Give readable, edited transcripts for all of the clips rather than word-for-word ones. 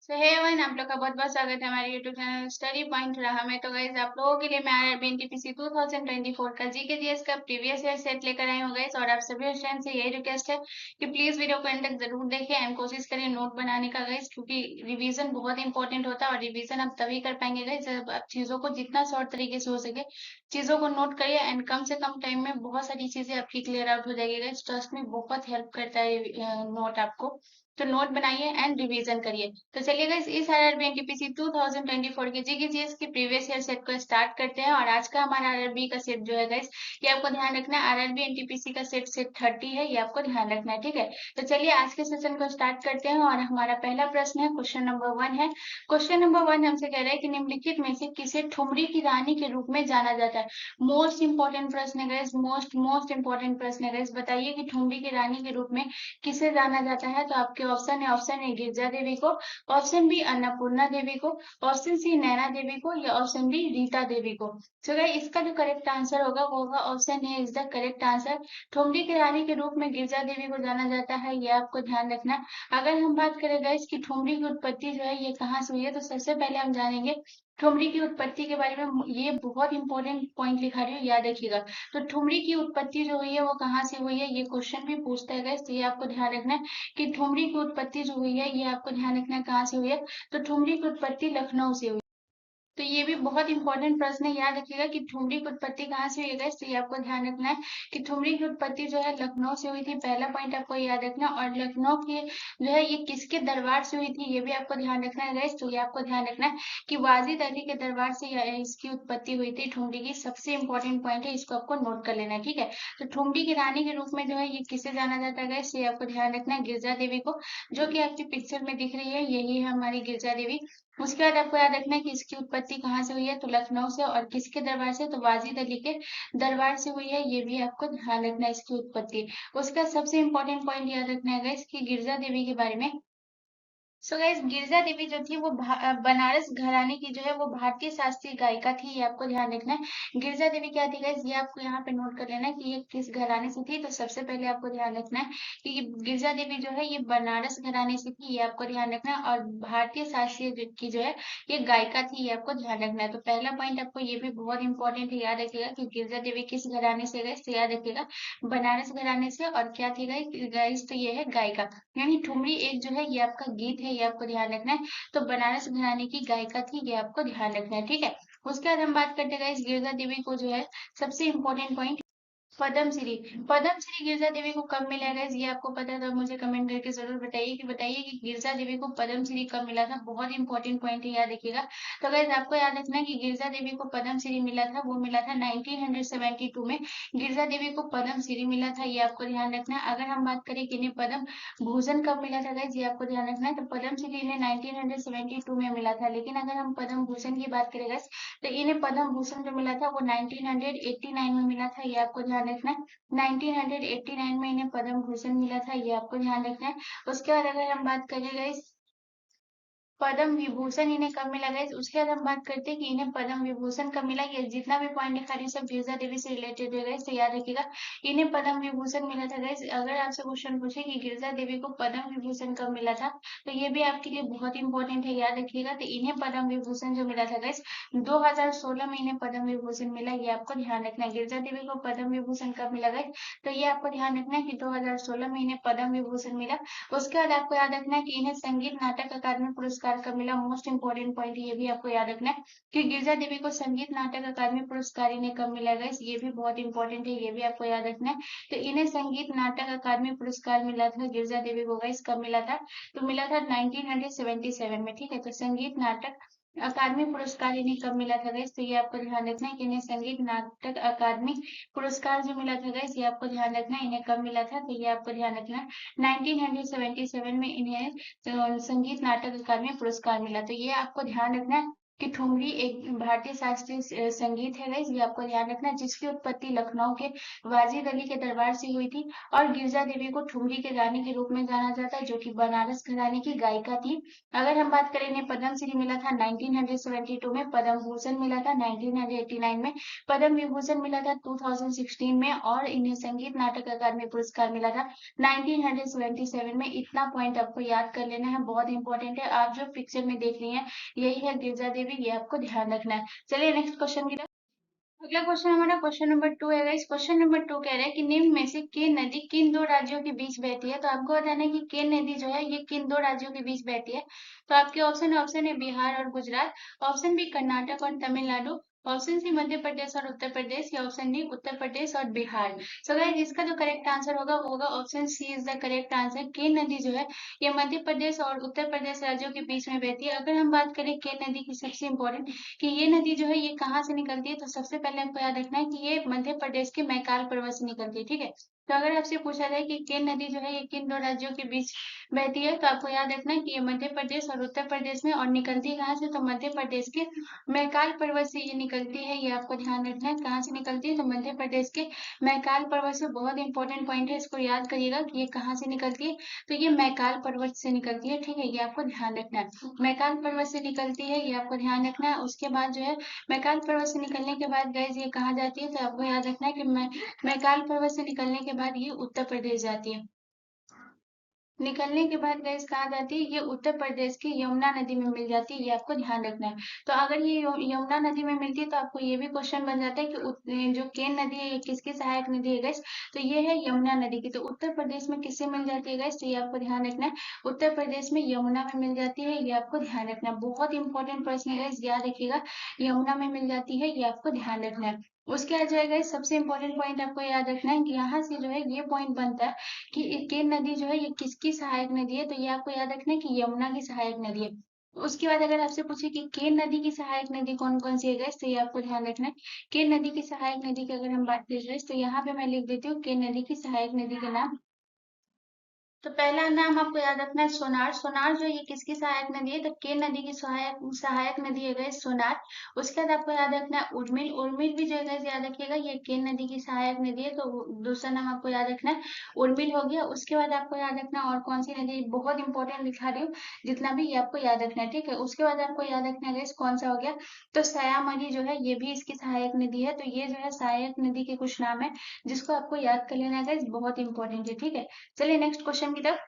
सो hey everyone, आप लोग का बहुत बहुत स्वागत है हमारे यूट्यूब चैनल स्टडी पॉइंट रहा में। तो गाइज आप लोगों के लिए मैं आरआरबी एनटीपीसी 2024 का जीके जीएस का प्रीवियस ईयर सेट लेकर आई हूँ गाइज। और आप सभी स्टूडेंट से यही रिक्वेस्ट है कि प्लीज वीडियो को एंड तक जरूर देखें एंड कोशिश करें नोट बनाने का गाइज, क्योंकि रिवीजन बहुत इंपॉर्टेंट होता है। और रिवीजन आप तभी कर पाएंगे गाइज जब आप चीजों को जितना शॉर्ट तरीके से हो सके चीजों को नोट करिए एंड कम से कम टाइम में बहुत सारी चीजें आपकी क्लियर आउट हो जाएगी गाइज। ट्रस्ट में बहुत हेल्प करता है नोट आपको। तो नोट बनाइए एंड रिवीजन करिए। तो चलिए गाइस, इस आरआरबी एनटीपीसी 2024 के जीके जीएस के प्रीवियस ईयर सेट को स्टार्ट करते हैं। और आज का हमारा आरआरबी का सेट जो है गाइस, ये आपको ध्यान रखना है। आरआरबी एनटीपीसी का सेट सेट 30 है, ये आपको ध्यान रखना है, ठीक है। तो चलिए आज के सेशन को स्टार्ट करते हैं। और हमारा पहला प्रश्न है, क्वेश्चन नंबर 1 है। क्वेश्चन नंबर 1 हमसे कह रहा है कि निम्नलिखित में से किसे ठुमरी की रानी के रूप में जाना जाता है। मोस्ट इंपॉर्टेंट प्रश्न है गाइस, मोस्ट मोस्ट इंपॉर्टेंट प्रश्न है गाइस। बताइए कि ठुमरी की रानी के रूप में किसे जाना जाता है। तो आपके ऑप्शन ए गिरजा देवी को, ऑप्शन बी अन्नपूर्णा देवी को, ऑप्शन सी नैना देवी को, या ऑप्शन डी रीता देवी को। तो गाइस इसका जो करेक्ट आंसर होगा वो होगा option A is the correct answer. Thumri की रानी के रूप में गिरजा देवी को जाना जाता है, ये आपको ध्यान रखना है। अगर हम बात करें गाइस कि ठुमरी की उत्पत्ति जो है ये कहाँ से हुई है, तो सबसे पहले हम जानेंगे ठुमरी की उत्पत्ति के बारे में। ये बहुत इंपॉर्टेंट पॉइंट लिखा रही हूँ, याद रखिएगा। तो ठुमरी की उत्पत्ति जो हुई है वो कहाँ से हुई है, ये क्वेश्चन भी पूछता है गाइस, तो ये आपको ध्यान रखना है कि ठुमरी की उत्पत्ति जो हुई है ये आपको ध्यान रखना है कहाँ से हुई है। तो ठुमरी की उत्पत्ति लखनऊ से हुई। तो ये भी बहुत इंपॉर्टेंट प्रश्न है, याद रखिएगा कि ठुमरी की उत्पत्ति कहाँ से हुई है। तो ये आपको ध्यान रखना है कि ठुमरी की उत्पत्ति जो है लखनऊ से हुई थी। पहला पॉइंट आपको याद रखना। और लखनऊ की जो है ये किसके दरबार से हुई थी, ये भी आपको ध्यान रखना है गाइस। तो ये आपको ध्यान रखना है कि वाजिद अली के दरबार से इसकी उत्पत्ति हुई थी ठुमरी की। सबसे इंपॉर्टेंट पॉइंट है, इसको आपको नोट कर लेना है, ठीक है। तो ठुमरी की रानी के रूप में जो है ये किसे जाना जाता है गाइस, ये आपको ध्यान रखना है गिरजा देवी को, जो कि आपकी पिक्चर में दिख रही है, यही है हमारी गिरजा देवी। उसके बाद आपको याद रखना है कि इसकी उत्पत्ति कहाँ से हुई है, तो लखनऊ से। और किसके दरबार से, तो वाजिद अली के दरबार से हुई है, ये भी आपको ध्यान रखना है इसकी उत्पत्ति। उसका सबसे इंपॉर्टेंट पॉइंट याद रखना है गाइस कि गिरजा देवी के बारे में। सो गाइस गिरजा देवी जो थी वो बनारस घराने की जो है वो भारतीय शास्त्रीय गायिका थी, ये आपको ध्यान रखना है। गिरजा देवी क्या थी गाइस, ये आपको यहाँ पे नोट कर लेना है कि ये किस घराने से थी। तो सबसे पहले आपको ध्यान रखना है कि गिरजा देवी जो है ये बनारस घराने से थी, ये आपको ध्यान रखना है। और भारतीय शास्त्रीय की जो है ये गायिका थी, ये आपको ध्यान रखना है। तो पहला पॉइंट आपको ये भी बहुत इंपॉर्टेंट है, याद रखिएगा कि गिरजा देवी किस घराने से गए, तो याद रखिएगा बनारस घराने से। और क्या थी गाइस, तो ये है गायिका। यानी ठुमरी एक जो है ये आपका गीत है, ये आपको ध्यान रखना है। तो बनारस घराने की गायिका थी, ये आपको ध्यान रखना है, ठीक है। उसके बाद हम बात करते हैं गाइस गिरजा देवी को जो है सबसे इंपॉर्टेंट पॉइंट पद्मश्री। पद्मश्री गिरजा देवी को कब मिला गाइस, ये आपको पता है तो मुझे कमेंट करके जरूर बताइए कि गिरजा देवी को पद्मश्री कब मिला था। बहुत इंपॉर्टेंट पॉइंट है, याद रखिएगा। तो गाइस आपको याद रखना है कि गिरजा देवी को पद्मश्री मिला था, वो मिला था 1972 में। गिरजा देवी को पद्मश्री मिला था, ये आपको ध्यान रखना है। अगर हम बात करें कि इन्हें पद्म भूषण कब मिला था गाइस, ये आपको ध्यान रखना है। तो पद्मश्री इन्हें 1972 में मिला था। लेकिन अगर हम पद्म भूषण की बात करें गाइस, तो इन्हें पद्म भूषण जो मिला था वो 1989 में मिला था, ये आपको ध्यान रखना है। 1989 में इन्हें पद्म भूषण मिला था, ये आपको ध्यान रखना है। उसके बाद अगर हम बात करें गाइस पद्म विभूषण इन्हें कब मिला गाइस, उसके बाद हम बात करते हैं कि इन्हें पद्म विभूषण कब मिला। ये जितना भी पॉइंट लिखा रही है सब गिरजा देवी से रिलेटेड है गाइस, तो याद रखिएगा इन्हें पद्म विभूषण मिला था गाइस। अगर आपसे क्वेश्चन पूछे कि गिरजा देवी को पद्म विभूषण कब मिला था, तो ये भी आपके लिए बहुत इंपॉर्टेंट है, याद रखिएगा। तो इन्हें पद्म विभूषण जो मिला था गाइस 2016 में इन्हें पद्म विभूषण मिला, ये आपको ध्यान रखना है। गिरजा देवी को पद्म विभूषण कब मिला गाइस, तो ये आपको ध्यान रखना है कि 2016 में इन्हें पद्म विभूषण मिला। उसके बाद आपको याद रखना है कि इन्हें संगीत नाटक अकादमी पुरस्कार कब मिला। मोस्ट इंपोर्टेंट पॉइंट ये भी आपको याद रखना है कि गिरजा देवी को संगीत नाटक अकादमी पुरस्कार इन्हें कब मिला गाइस, ये भी बहुत इंपॉर्टेंट है, ये भी आपको याद रखना है। तो इन्हें संगीत नाटक अकादमी पुरस्कार मिला था गिरजा देवी को गाइस, कब मिला था, तो मिला था 1977 में, ठीक है। तो संगीत नाटक अकादमी पुरस्कार इन्हें कब मिला था गाइस, तो ये आपको ध्यान रखना है कि इन्हें संगीत नाटक अकादमी पुरस्कार जो मिला था गाइस, ये आपको ध्यान रखना है इन्हें कब मिला था, तो ये आपको ध्यान रखना है 1977 में इन्हें संगीत नाटक अकादमी पुरस्कार मिला। तो ये आपको ध्यान रखना है कि ठुमरी एक भारतीय शास्त्रीय संगीत है गाइस, ये आपको ध्यान रखना है, जिसकी उत्पत्ति लखनऊ के वाजिद अली के दरबार से हुई थी। और गिरजा देवी को ठुमरी के रानी के रूप में जाना जाता है, जो कि बनारस घराने की गायिका थी। अगर हम बात करें, इन्हें पद्म श्री मिला था 1972 में, पद्म भूषण मिला था 1989 में, पद्म विभूषण मिला था 2016 में, और इन्हें संगीत नाटक अकादमी पुरस्कार मिला था 1977 में। इतना पॉइंट आपको याद कर लेना है, बहुत इंपॉर्टेंट है। आप जो पिक्चर में देख रही हैं यही है गिरजा देवी, ये आपको ध्यान रखना है। चलिए नेक्स्ट क्वेश्चन की तरफ। अगला क्वेश्चन हमारा क्वेश्चन नंबर 2 है। इस क्वेश्चन नंबर 2 कह रहा है कि निम्न में से केन नदी किन दो राज्यों के बीच बहती है। तो आपको बताना है कि केन नदी जो है ये किन दो राज्यों के बीच बहती है। तो आपके ऑप्शन है बिहार और गुजरात, ऑप्शन बी कर्नाटक और तमिलनाडु, ऑप्शन सी मध्य प्रदेश और उत्तर प्रदेश, या ऑप्शन डी उत्तर प्रदेश और बिहार। सो गाइस, इसका जो करेक्ट आंसर होगा वो होगा option C is the correct answer. Ken नदी जो है ये मध्य प्रदेश और उत्तर प्रदेश राज्यों के बीच में बहती है। अगर हम बात करें केन नदी की, सबसे इंपॉर्टेंट कि ये नदी जो है ये कहाँ से निकलती है, तो सबसे पहले हमको याद रखना है कि ये मध्य प्रदेश के मैकाल पर्वत से निकलती है। ठीक है, तो अगर आपसे पूछा जाए कि केन नदी जो है ये किन दो राज्यों के बीच बहती है, तो आपको याद रखना है कि ये मध्य प्रदेश और उत्तर प्रदेश में, और निकलती है कहाँ से, तो मध्य प्रदेश के मैकाल पर्वत से ये निकलती है। ये आपको ध्यान रखना है कहाँ से निकलती है, तो मध्य प्रदेश के मैकाल पर्वत से। बहुत इंपॉर्टेंट पॉइंट है, इसको याद करिएगा कि ये कहाँ से निकलती है, तो ये मैकाल पर्वत से निकलती है। ठीक है, ये आपको ध्यान रखना है, मैकाल पर्वत से निकलती है, ये आपको ध्यान रखना है। उसके बाद जो है मैकाल पर्वत से निकलने के बाद गैस ये कहाँ जाती है, तो आपको याद रखना है कि मैकाल पर्वत से निकलने के बाद ये उत्तर प्रदेश जाती है। निकलने के बाद गैस कहाँ जाती है, ये उत्तर प्रदेश की यमुना नदी में मिल जाती है। ये आपको ध्यान रखना है। तो अगर ये यमुना नदी में मिलती है, तो आपको ये भी क्वेश्चन बन जाता है कि जो केन नदी है ये किसकी सहायक नदी है गैस, तो ये है यमुना नदी की। तो उत्तर प्रदेश में किससे मिल जाती है गैस, तो ये आपको ध्यान रखना है, उत्तर प्रदेश में यमुना में मिल जाती है। ये आपको ध्यान रखना है, बहुत इंपॉर्टेंट प्रश्न है गैस, याद रखिएगा, यमुना में मिल जाती है। ये आपको ध्यान रखना है। उसके आ जाएगा सबसे इंपॉर्टेंट पॉइंट आपको याद रखना है कि यहाँ से जो है ये पॉइंट बनता है कि केन नदी जो है ये किसकी सहायक नदी है, तो ये आपको याद रखना है कि यमुना की सहायक नदी है। उसके बाद अगर आपसे पूछे कि केन नदी की सहायक नदी कौन कौन सी है गैस, तो ये आपको ध्यान रखना है। केन नदी की सहायक नदी की अगर हम बात कर रहे हैं, तो यहाँ पे मैं लिख देती हूँ केन नदी की सहायक नदी के नाम। तो पहला नाम आपको याद रखना है सोनार। सोनार जो ये किसकी सहायक नदी है, तो केन नदी की सहायक सहायक नदी है गैस सोनार। उसके बाद आपको याद रखना है उर्मिल। उर्मिल भी जो है गैस याद रखिएगा, ये केन नदी की सहायक नदी है, तो दूसरा नाम आपको याद रखना है उर्मिल हो गया। उसके बाद आपको याद रखना है और कौन सी नदी, बहुत इंपॉर्टेंट लिखा रही हूँ, जितना भी ये आपको याद रखना है। ठीक है, उसके बाद आपको याद रखना है गैस कौन सा हो गया, तो सयामरी जो है ये भी इसकी सहायक नदी है। तो ये जो है सहायक नदी के कुछ नाम है जिसको आपको याद कर लेना है गैस, बहुत इंपॉर्टेंट है। ठीक है, चलिए नेक्स्ट क्वेश्चन की तरफ।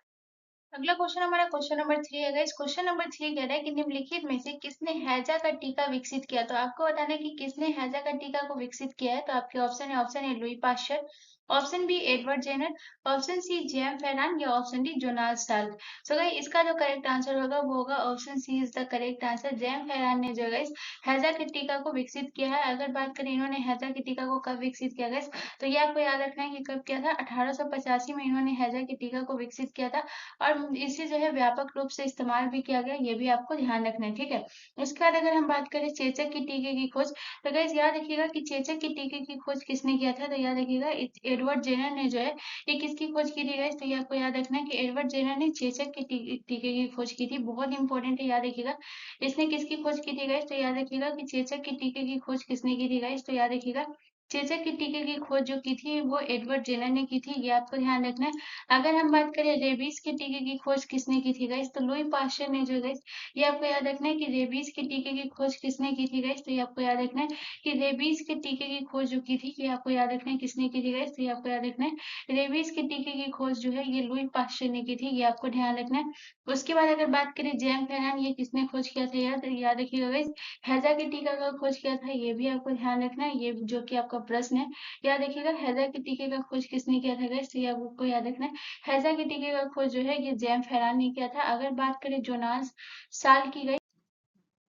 अगला क्वेश्चन हमारा क्वेश्चन नंबर 3 है गाइस। क्वेश्चन नंबर 3 कह रहा है कि निम्नलिखित में से किसने हैजा का टीका विकसित किया। तो आपको बताना है कि किसने हैजा का टीका को विकसित किया है। तो आपके ऑप्शन है Louis Pasteur, option B Edward Jenner, option C Jaime Ferran, या option D Jonas Salk. So guys, इसका जो करेक्ट आंसर होगा वो होगा option C is the correct answer. Jaime Ferran ने जो गाइस हैजा के टीका को विकसित किया है। अगर बात करें इन्होंने हैजा के टीका को कब विकसित किया गाइस, तो ये आपको याद रखना है कि कब किया था, 1885 में इन्होंने हैजा के टीका को विकसित किया था। और इसे जो है व्यापक रूप से इस्तेमाल भी किया गया, ये भी आपको ध्यान रखना है। ठीक है, उसके बाद अगर हम बात करें चेचक की टीके की खोज, तो गाइस याद रखिएगा कि चेचक की टीके की खोज किसने किया था, तो याद रखिएगा एडवर्ड जेनर ने जो है ये किसकी खोज की थी गाइस, तो ये आपको याद रखना है कि एडवर्ड जेनर ने चेचक के टीके की खोज की थी। बहुत इंपॉर्टेंट है, याद रखिएगा इसने किसकी खोज की थी गाइस, तो याद रखिएगा कि चेचक के टीके की खोज किसने की थी गाइस, तो याद रखिएगा चेचक के टीके की खोज जो की थी वो एडवर्ड जेनर ने की थी। ये आपको ध्यान रखना है। अगर हम बात करें रेबीज के टीके की खोज किसने की थी गाइस, तो लुई पाश्चर ने जो गाइस, ये आपको याद रखना है कि रेबीज के टीके की खोज किसने की थी गाइस, तो ये आपको याद रखना है कि रेबीज के टीके की खोज जो की थी ये आपको याद रखना है किसने की थी गाइस, तो ये आपको याद रखना है रेबीज के टीके की खोज जो है ये लुई पाश्चर ने की थी। ये आपको ध्यान रखना है। उसके बाद अगर बात करें जेम फेरान, ये किसने खोज किया था, याद रखिएगा गाइस हैजा के टीका का खोज किया था। ये भी आपको ध्यान रखना है, ये जो कि आपका प्रश्न है। याद रखिएगा हैजा के टीके का खोज किसने किया था गाइस, तो ये आपको याद रखना है हैजा के टीके का खोज जो है ये जेम फेरान ने किया था। अगर बात करें जोनास साल की गई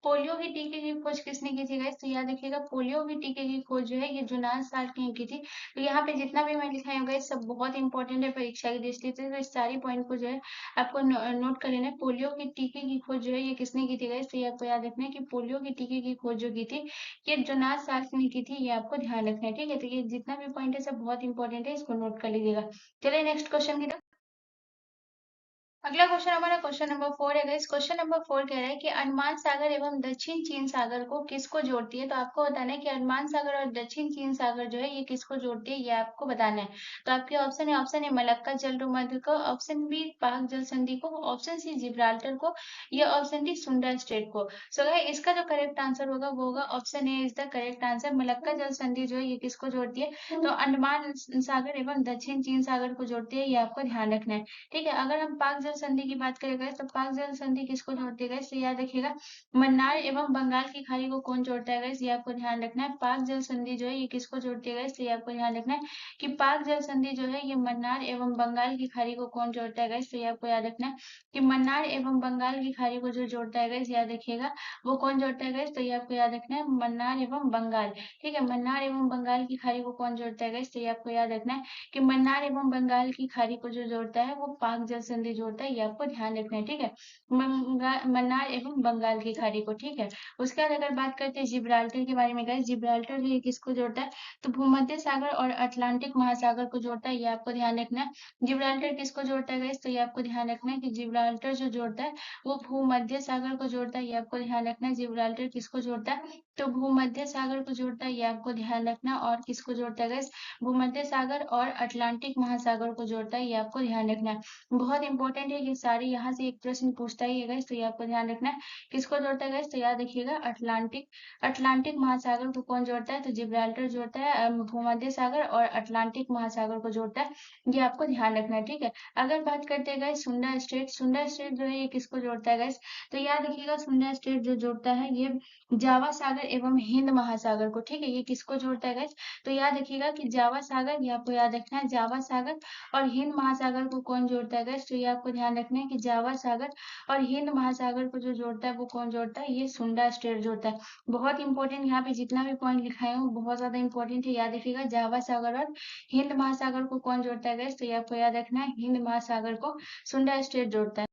पोलियो के टीके की खोज किसने की थी गाइस, तो याद रखिएगा पोलियो के टीके की खोज जो है ये जोनास साल्क ने की थी। तो यहाँ पे जितना भी मैं लिखाई हूँ गाइस सब बहुत इंपॉर्टेंट है परीक्षा की दृष्टि से, तो इस सारी पॉइंट को जो है आपको नोट कर लेना है। पोलियो के टीके की खोज जो है ये किसने की थी गाइस, तो ये आपको याद रखना है कि पोलियो के टीके की खोज जो की थी ये जोनास साल्क ने की थी। ये आपको ध्यान रखना है। ठीक है, तो ये जितना भी पॉइंट है सब बहुत इंपॉर्टेंट है, इसको नोट कर लीजिएगा। चलिए नेक्स्ट क्वेश्चन की तरफ। अगला क्वेश्चन हमारा क्वेश्चन नंबर 4 है गाइस। क्वेश्चन नंबर 4 कह रहा है कि अंडमान सागर एवं दक्षिण चीन सागर को किसको जोड़ती है। तो आपको बताना है कि अंडमान सागर और दक्षिण चीन सागर जो है ये किसको जोड़ती है, ये आपको बताना है। तो आपके ऑप्शन है मलक्का जलमंडल को, ऑप्शन बी पाक जल संधि को, ऑप्शन सी जिब्राल्टर को, या ऑप्शन डी सुंडा स्ट्रेट को। सो गाइस इसका जो करेक्ट आंसर होगा वो होगा option A is the correct answer. Malacca जल संधि जो है ये किसको जोड़ती है, तो अंडमान सागर एवं दक्षिण चीन सागर को जोड़ती है, ये आपको ध्यान रखना है। ठीक है, अगर हम पाक जल संधि की बात करें guys, तो पाक जल संधि किसको जोड़ती है guys, तो याद रखिएगा मन्नार एवं बंगाल की खाड़ी को कौन जोड़ता है guys, ये आपको ध्यान रखना है। पाक जल संधि जो है ये किसको जोड़ती है guys, तो ये आपको ध्यान रखना है कि पाक जल संधि जो है ये मन्नार एवं बंगाल की खाड़ी को कौन जोड़ता है guys, तो ये आपको याद रखना है कि मन्नार एवं बंगाल की खाड़ी को जो जोड़ता है guys, याद रखिएगा वो कौन जोड़ता है guys, तो ये आपको याद रखना है मन्नार एवं बंगाल। ठीक है, मन्नार एवं बंगाल की खाड़ी को कौन जोड़ता है guys, तो ये आपको याद रखना है कि मन्नार एवं बंगाल की खाड़ी को जो जोड़ता है वो पाक जल संधि जोड़ता है, ये आपको ध्यान रखना है। ठीक है, मन्नार एवं बंगाल की खाड़ी को। ठीक है, उसके बाद अगर बात करते हैं जिब्राल्टर के बारे में गाइस, जिब्राल्टर जो है किसको जोड़ता है, तो भूमध्य सागर और अटलांटिक महासागर को जोड़ता है, ये आपको ध्यान रखना है। जिब्राल्टर किसको जोड़ता है गाइस, तो ये आपको ध्यान रखना है कि जिब्राल्टर जो जोड़ता है वो भूमध्य सागर को जोड़ता है, ये आपको ध्यान रखना है। जिब्राल्टर किसको जोड़ता है, तो भूमध्य सागर को जोड़ता है, ये आपको ध्यान रखना। और किसको जोड़ता है गाइस, भूमध्य सागर और अटलांटिक महासागर को जोड़ता है, ये आपको ध्यान रखना है। बहुत इंपॉर्टेंट है ये सारे, यहाँ से एक प्रश्न पूछता ही है गाइस, तो ये आपको ध्यान रखना है। किसको जोड़ता है गाइस, तो याद रखिएगा अटलांटिक अटलांटिक महासागर को कौन जोड़ता है, तो जिब्राल्टर जोड़ता है। भूमध्य सागर और अटलांटिक महासागर को जोड़ता है, ये आपको ध्यान रखना है। ठीक है, अगर बात करते हैं गाइस सुंडा स्ट्रेट, सुंडा स्ट्रेट जो है ये किसको जोड़ता है गाइस, तो याद रखिएगा सुंडा स्ट्रेट जो जोड़ता है ये जावा सागर एवं हिंद महासागर को। ठीक है, ये किसको जोड़ता है गाइस, तो याद रखिएगा कि जावा सागर, ये आपको याद रखना है जावा सागर और हिंद महासागर को कौन जोड़ता है गाइस, तो ये आपको ध्यान रखना है कि जावा सागर और हिंद महासागर को जो जोड़ता है वो कौन जोड़ता है, ये सुंडा स्ट्रेट जोड़ता है। बहुत इंपॉर्टेंट, यहाँ पे जितना भी पॉइंट लिखाए हूँ बहुत ज्यादा इंपॉर्टेंट है, याद रखिएगा जावा सागर और हिंद महासागर को कौन जोड़ता है गाइस, तो ये आपको याद रखना है हिंद महासागर को सुंडा स्ट्रेट जोड़ता है।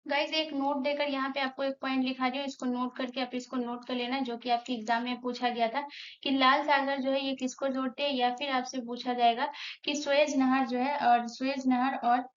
गाइस एक नोट देकर यहाँ पे आपको एक पॉइंट लिखा रही हूँ, इसको नोट करके आप इसको नोट कर लेना, जो कि आपके एग्जाम में पूछा गया था कि लाल सागर जो है ये किसको जोड़ते हैं, या फिर आपसे पूछा जाएगा कि स्वेज नहर जो है और स्वेज नहर और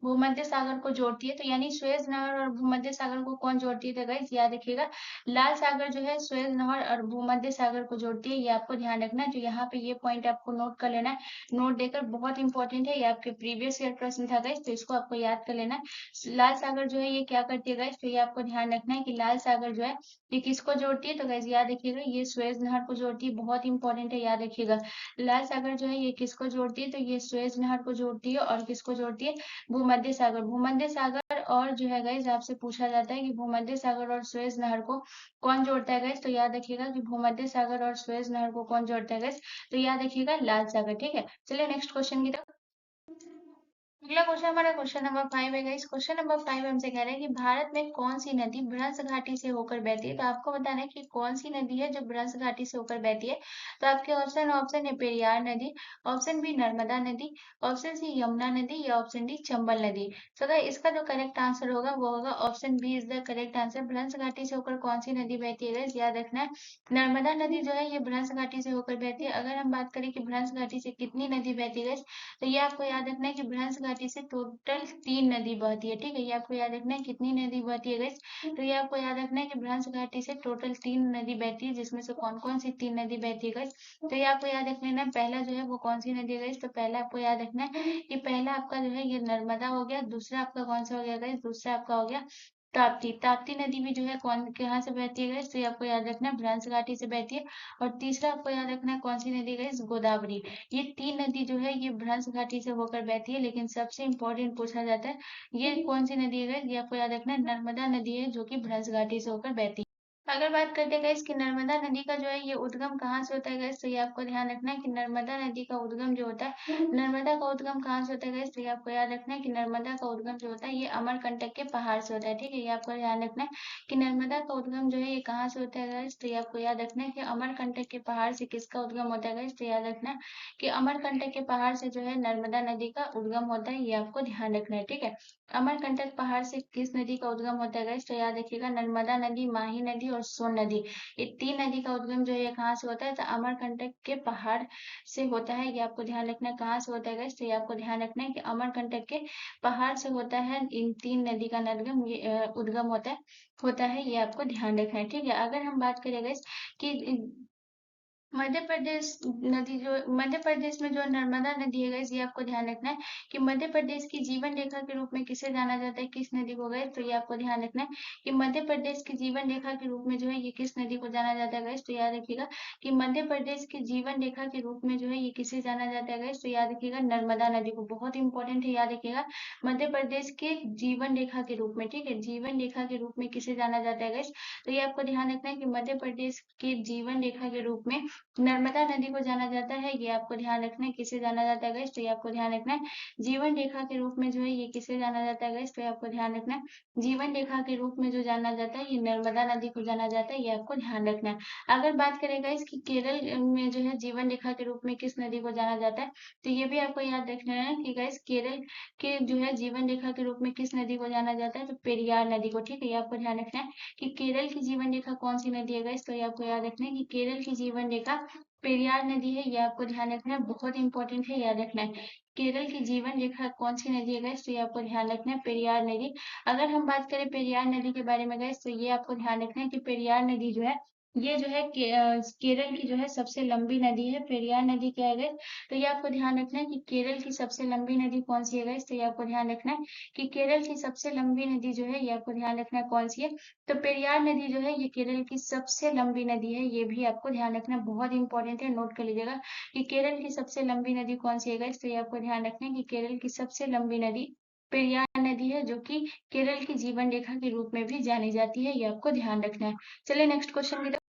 भूमध्य सागर को जोड़ती है, तो यानी स्वेज नहर और भूमध्य सागर को कौन जोड़ती है, तो गाइस याद रखिएगा लाल सागर जो है स्वेज नहर और भूमध्य सागर को जोड़ती है, ये आपको ध्यान रखना है। तो यहाँ पे ये पॉइंट आपको नोट कर लेना है, नोट देकर बहुत इंपॉर्टेंट है, ये आपके प्रीवियस ईयर प्रश्न था गाइस, तो इसको आपको याद कर लेना है। लाल सागर जो है ये क्या करती है गाइस, तो ये आपको ध्यान रखना है कि लाल सागर जो है ये किसको जोड़ती है, तो गाइस याद रखिएगा ये स्वेज नहर को जोड़ती है, बहुत इंपॉर्टेंट है, याद रखिएगा लाल सागर जो है ये किसको जोड़ती है, तो ये स्वेज नहर को जोड़ती है। और किसको जोड़ती है, भूमध्य सागर, भूमध्य सागर और जो है गाइस आपसे पूछा जाता है कि भूमध्य सागर और सुएज नहर को कौन जोड़ता है गाइस, तो याद रखिएगा कि भूमध्य सागर और सुएज नहर को कौन जोड़ता है गाइस, तो याद रखिएगा लाल सागर। ठीक है, चलिए नेक्स्ट क्वेश्चन की तरफ। अगला क्वेश्चन हमारा क्वेश्चन नंबर 5 है गाइस। क्वेश्चन नंबर 5 हमसे कह रहा है कि भारत में कौन सी नदी भ्रंश घाटी से होकर बहती है। तो आपको बताना है कि कौन सी नदी है जो भ्रंश घाटी से होकर बहती है। तो आपके ऑप्शन है पेरियार नदी, ऑप्शन बी नर्मदा नदी, ऑप्शन सी यमुना नदी, या ऑप्शन डी चंबल नदी। तो गाइस इसका जो करेक्ट आंसर होगा वो होगा option B is the correct answer. भ्रंश घाटी से होकर कौन सी नदी बहती है गाइस, याद रखना है नर्मदा नदी जो है ये भ्रंश घाटी से होकर बहती है। अगर हम बात करें कि भ्रंश घाटी से कितनी नदी बहती है गाइस, तो ये आपको याद रखना है कि भ्रंश घाटी से टोटल 3 नदी बहती है। ठीक है, ये आपको याद रखना है कितनी नदी बहती है गाइस, तो ये आपको याद रखना है कि भ्रंश घाटी से टोटल 3 नदी बहती है, जिसमें से कौन कौन सी 3 नदी बहती है गाइस, तो ये आपको याद रख लेना है। पहला जो है वो कौन सी नदी है गाइस, तो पहला आपको याद रखना है कि पहला आपका जो है ये नर्मदा हो गया, दूसरा आपका कौन सा हो गया गाइस, दूसरा आपका हो गया ताप्ती। ताप्ती नदी भी जो है कौन कहाँ से बहती है गाइस, तो ये आपको याद रखना है भ्रंश घाटी से बहती है। और तीसरा आपको याद रखना है कौन सी नदी गाइस, गोदावरी। ये 3 नदी जो है ये भ्रंश घाटी से होकर बहती है, लेकिन सबसे इंपॉर्टेंट पूछा जाता है ये कौन सी नदी है गाइस, ये आपको याद रखना है नर्मदा नदी है जो कि भ्रंश घाटी से होकर बहती है। अगर बात करते हैं गाइस कि नर्मदा नदी का जो है ये उद्गम कहाँ से होता है गाइस, तो ये आपको ध्यान रखना है कि नर्मदा नदी का उद्गम जो होता है, नर्मदा का उद्गम कहाँ से होता है गाइस, तो ये आपको याद रखना है कि नर्मदा का उद्गम जो होता है ये अमरकंटक के पहाड़ से होता है। ठीक है, ये आपको ध्यान रखना है कि नर्मदा का उद्गम जो है ये कहाँ से होता है गाइस, तो ये आपको याद रखना है कि अमरकंटक के पहाड़ से किसका उद्गम होता है गाइस, तो याद रखना है कि अमरकंटक के पहाड़ से जो है नर्मदा नदी का उद्गम होता है, ये आपको ध्यान रखना है। ठीक है, अमरकंटक पहाड़ से किस नदी का उद्गम होता है गाइस, तो याद रखिएगा नर्मदा नदी, माही नदी और सोन नदी। ये 3 नदी का उद्गम जो है ये कहाँ से होता है? तो अमरकंटक के पहाड़ से होता है। ये आपको ध्यान रखना है कहाँ से होता है गाइस? तो ये आपको ध्यान रखना है कि अमरकंटक के पहाड़ से होता है। इन 3 नदी का निर्गम ये उद्गम होता है, ये आपको ध्यान रखना है, ठीक है। अगर हम बात करें गाइस कि मध्य प्रदेश में जो नर्मदा नदी है गाइस, ये आपको ध्यान रखना है कि मध्य प्रदेश की जीवन रेखा के रूप में किसे जाना जाता है, किस नदी को गाइस? तो ये आपको ध्यान रखना है कि मध्य प्रदेश की जीवन रेखा के रूप में जो है ये किस नदी को जाना जाता है गाइस? तो याद रखिएगा कि मध्य प्रदेश की जीवन रेखा के रूप में जो है ये किसे जाना जाता है गाइस? तो याद रखिएगा नर्मदा नदी को, बहुत इंपॉर्टेंट है, याद रखिएगा मध्य प्रदेश के जीवन रेखा के रूप में, ठीक है, जीवन रेखा के रूप में किसे जाना जाता है गाइस? तो ये आपको ध्यान रखना है कि मध्य प्रदेश के जीवन रेखा के रूप में नर्मदा नदी को जाना जाता है। ये आपको ध्यान रखना है किसे जाना जाता है गाइस? तो ये आपको ध्यान रखना है जीवन रेखा के रूप में जो है ये किसे जाना जाता है गाइस? तो ये आपको ध्यान रखना है जीवन रेखा के रूप में जो जाना जाता है ये नर्मदा नदी को जाना जाता है, ये आपको ध्यान रखना है। अगर बात करें गाइस कि केरल में जो है जीवन रेखा के रूप में किस नदी को जाना जाता है, तो ये भी आपको याद रखना है कि गाइस केरल के जो है जीवन रेखा के रूप में किस नदी को जाना जाता है, तो पेरियार नदी को, ठीक है। ये आपको ध्यान रखना है कि केरल की जीवन रेखा कौन सी नदी है गाइस? तो ये आपको याद रखना है कि केरल की जीवन रेखा पेरियार नदी है, ये आपको ध्यान रखना है, बहुत इंपॉर्टेंट है, याद रखना है। केरल की जीवन रेखा कौन सी नदी है गाइस? तो ये आपको ध्यान रखना है पेरियार नदी। अगर हम बात करें पेरियार नदी के बारे में गाइस, तो ये आपको ध्यान रखना है कि पेरियार नदी जो है ये जो है केरल की जो है सबसे लंबी नदी है। पेरियार नदी क्या है गाइस? तो ये आपको ध्यान रखना है कि केरल की सबसे लंबी नदी कौन सी है गाइस? तो ये आपको ध्यान रखना है कि केरल की सबसे लंबी नदी जो है ये आपको ध्यान रखना है कौन सी है, तो पेरियार नदी जो है ये केरल की सबसे लंबी नदी है। ये भी आपको ध्यान रखना बहुत इंपॉर्टेंट है, नोट कर लीजिएगा कि केरल की सबसे लंबी नदी कौन सी है गाइस? तो ये आपको ध्यान रखना है कि केरल की सबसे लंबी नदी पेरियार नदी है, जो कि केरल की जीवन रेखा के रूप में भी जानी जाती है, ये आपको ध्यान रखना है। चलिए नेक्स्ट क्वेश्चन की तरफ।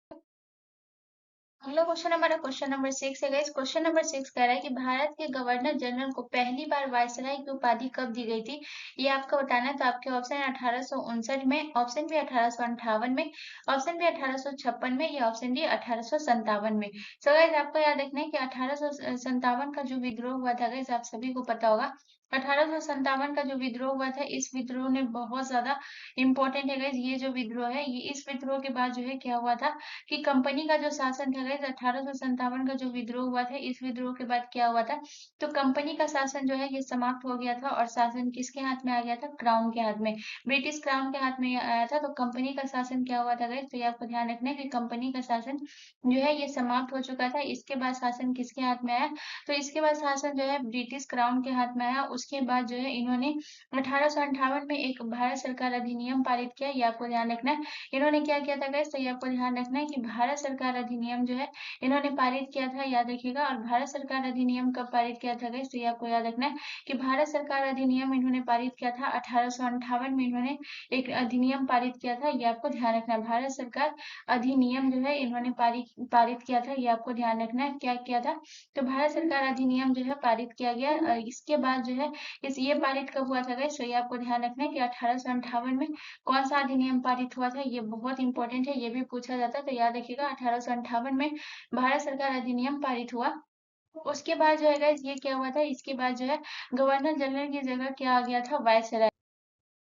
अगला क्वेश्चन हमारा क्वेश्चन नंबर 6 है गाइस। क्वेश्चन नंबर 6 कह रहा है कि भारत के गवर्नर जनरल को पहली बार वायसराय की उपाधि कब दी गई थी, ये आपको बताना है। तो आपके ऑप्शन है 1859 में, ऑप्शन बी 1858 में, ऑप्शन बी 1856 में, या ऑप्शन डी 1857 में। सो गाइस आपको याद रखना है कि 1857 का जो विद्रोह हुआ था गाइस, आप सभी को पता होगा 1857 का जो विद्रोह हुआ था, इस विद्रोह ने बहुत ज्यादा इंपॉर्टेंट है गाइस। ये जो विद्रोह है, ये इस विद्रोह के बाद जो है क्या हुआ था कि कंपनी का जो शासन था गाइस, 1857 का जो विद्रोह हुआ था, इस विद्रोह के बाद क्या हुआ था, तो कंपनी का शासन जो है ये समाप्त हो गया था और शासन किसके हाथ में आ गया था? क्राउन के हाथ में, ब्रिटिश क्राउन के हाथ में आया था। तो कंपनी का शासन क्या हुआ था गाइस? तो ये आपको ध्यान रखना है कि कंपनी का शासन जो है ये समाप्त हो चुका था। इसके बाद शासन किसके हाथ में आया? तो इसके बाद शासन जो है ब्रिटिश क्राउन के हाथ में आया। उसके बाद जो है इन्होंने 1858 में एक भारत सरकार अधिनियम पारित किया, ये आपको ध्यान रखना है। इन्होंने क्या किया था गाइस? तो ये आपको ध्यान रखना है कि भारत सरकार अधिनियम जो है इन्होंने पारित किया था, याद रखिएगा। और भारत सरकार अधिनियम कब पारित किया था गाइस? तो ये आपको याद रखना है कि भारत सरकार अधिनियम इन्होंने पारित किया था 1858 में, इन्होंने एक अधिनियम पारित किया था, ये आपको ध्यान रखना है। भारत सरकार अधिनियम जो है इन्होंने पारित किया था, ये आपको ध्यान रखना है। क्या किया था? तो भारत सरकार अधिनियम जो है पारित किया गया। इसके बाद जो है ये पारित कब हुआ था गाइस? तो ये आपको ध्यान रखना है कि 1858 में कौन सा अधिनियम पारित हुआ था, ये बहुत इंपॉर्टेंट है, ये भी पूछा जाता है, तो याद रखिएगा 1858 में भारत सरकार अधिनियम पारित हुआ। उसके बाद जो है गाइस ये क्या हुआ था, इसके बाद जो है गवर्नर जनरल की जगह क्या आ गया था? वायसराय।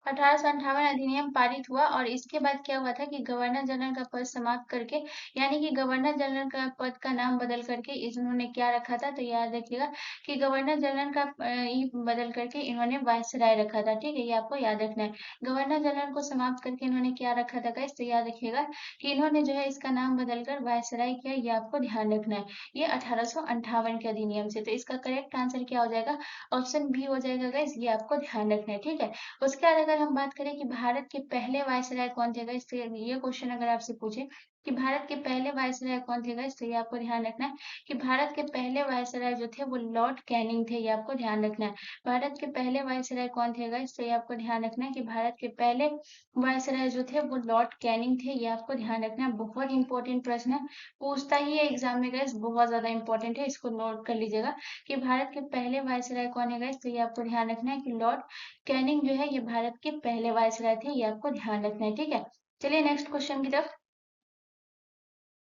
1858 अधिनियम पारित हुआ और इसके बाद क्या हुआ था कि गवर्नर जनरल का पद समाप्त करके, यानी कि गवर्नर जनरल का पद का नाम बदल करके इन्होंने क्या रखा था? तो याद रखिएगा कि गवर्नर जनरल का बदल करके इन्होंने वायसराय रखा था, ठीक है, ये आपको याद रखना है। गवर्नर जनरल को समाप्त करके इन्होंने क्या रखा था गाइस? तो याद रखिएगा कि इन्होंने जो है इसका नाम बदलकर वायसराय किया, ये आपको ध्यान रखना है। ये 1858 के अधिनियम से, तो इसका करेक्ट आंसर क्या हो जाएगा? ऑप्शन बी हो जाएगा गाइस, ये आपको ध्यान रखना है, ठीक है। उसके बाद अगर हम बात करें कि भारत के पहले वायसराय कौन थे गाइस, तो ये क्वेश्चन अगर आपसे पूछे कि भारत के पहले वायसराय कौन थे गाइस, तो ये आपको ध्यान रखना है कि भारत के पहले वायसराय जो थे वो लॉर्ड कैनिंग थे, ये आपको ध्यान रखना है। भारत के पहले वायसराय कौन थे गाइस, तो ये आपको ध्यान रखना है कि भारत के पहले वायसराय जो थे वो लॉर्ड कैनिंग थे, ये आपको ध्यान रखना है। बहुत इंपॉर्टेंट प्रश्न है, पूछता ही है एग्जाम में गाइस, बहुत ज्यादा इंपॉर्टेंट है, इसको नोट कर लीजिएगा कि भारत के पहले वायसराय कौन है गाइस, तो ये आपको ध्यान रखना है कि लॉर्ड कैनिंग जो है ये भारत के पहले वायसराय थे, ये आपको ध्यान रखना है, ठीक है। चलिए नेक्स्ट क्वेश्चन की तरफ।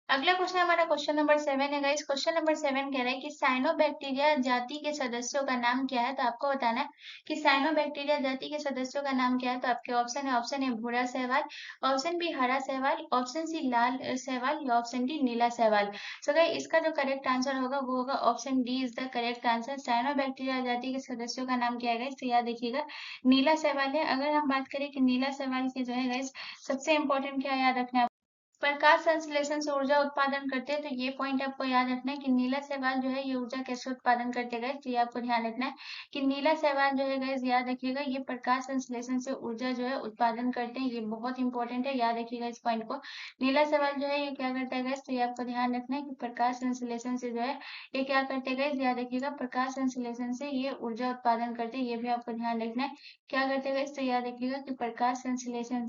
अगला क्वेश्चन हमारा क्वेश्चन नंबर 7 है गाइस। क्वेश्चन नंबर 7 कह रहा है कि साइनोबैक्टीरिया जाति के सदस्यों का नाम क्या है। तो आपको बताना है कि साइनोबैक्टीरिया जाति के सदस्यों का नाम क्या है। तो आपके ऑप्शन है भूरा शैवाल, ऑप्शन बी हरा शैवाल, ऑप्शन सी लाल शैवाल या ऑप्शन डी नीला शैवाल। सो गाइस इसका जो करेक्ट आंसर होगा वो होगा option D is the correct answer. Cyanobacteria जाति के सदस्यों का नाम क्या है गाइस। तो याद देखिएगा नीला शैवाल है। अगर हम बात करें कि नीला शैवाल के जो है गाइस सबसे इंपॉर्टेंट क्या याद रखना है, प्रकाश संश्लेषण से ऊर्जा उत्पादन करते हैं। तो ये पॉइंट आपको याद रखना है कि नीला शैवाल जो है ये ऊर्जा कैसे उत्पादन करते गए। तो ये आपको ध्यान रखना है कि नीला शैवाल जो है गैस याद रखिएगा ये प्रकाश संश्लेषण से ऊर्जा जो है उत्पादन करते हैं। ये बहुत इंपॉर्टेंट है, याद रखिएगा इस पॉइंट को। नीला शैवाल जो है ये क्या करता है गैस, तो ये आपको ध्यान रखना है कि प्रकाश संश्लेषण से जो है ये क्या करते हैं गैस, याद रखिएगा प्रकाश संश्लेषण से ये ऊर्जा उत्पादन करते हैं। ये भी आपको ध्यान रखना है क्या करते हैं गैस, तो याद रखिएगा कि प्रकाश संश्लेषण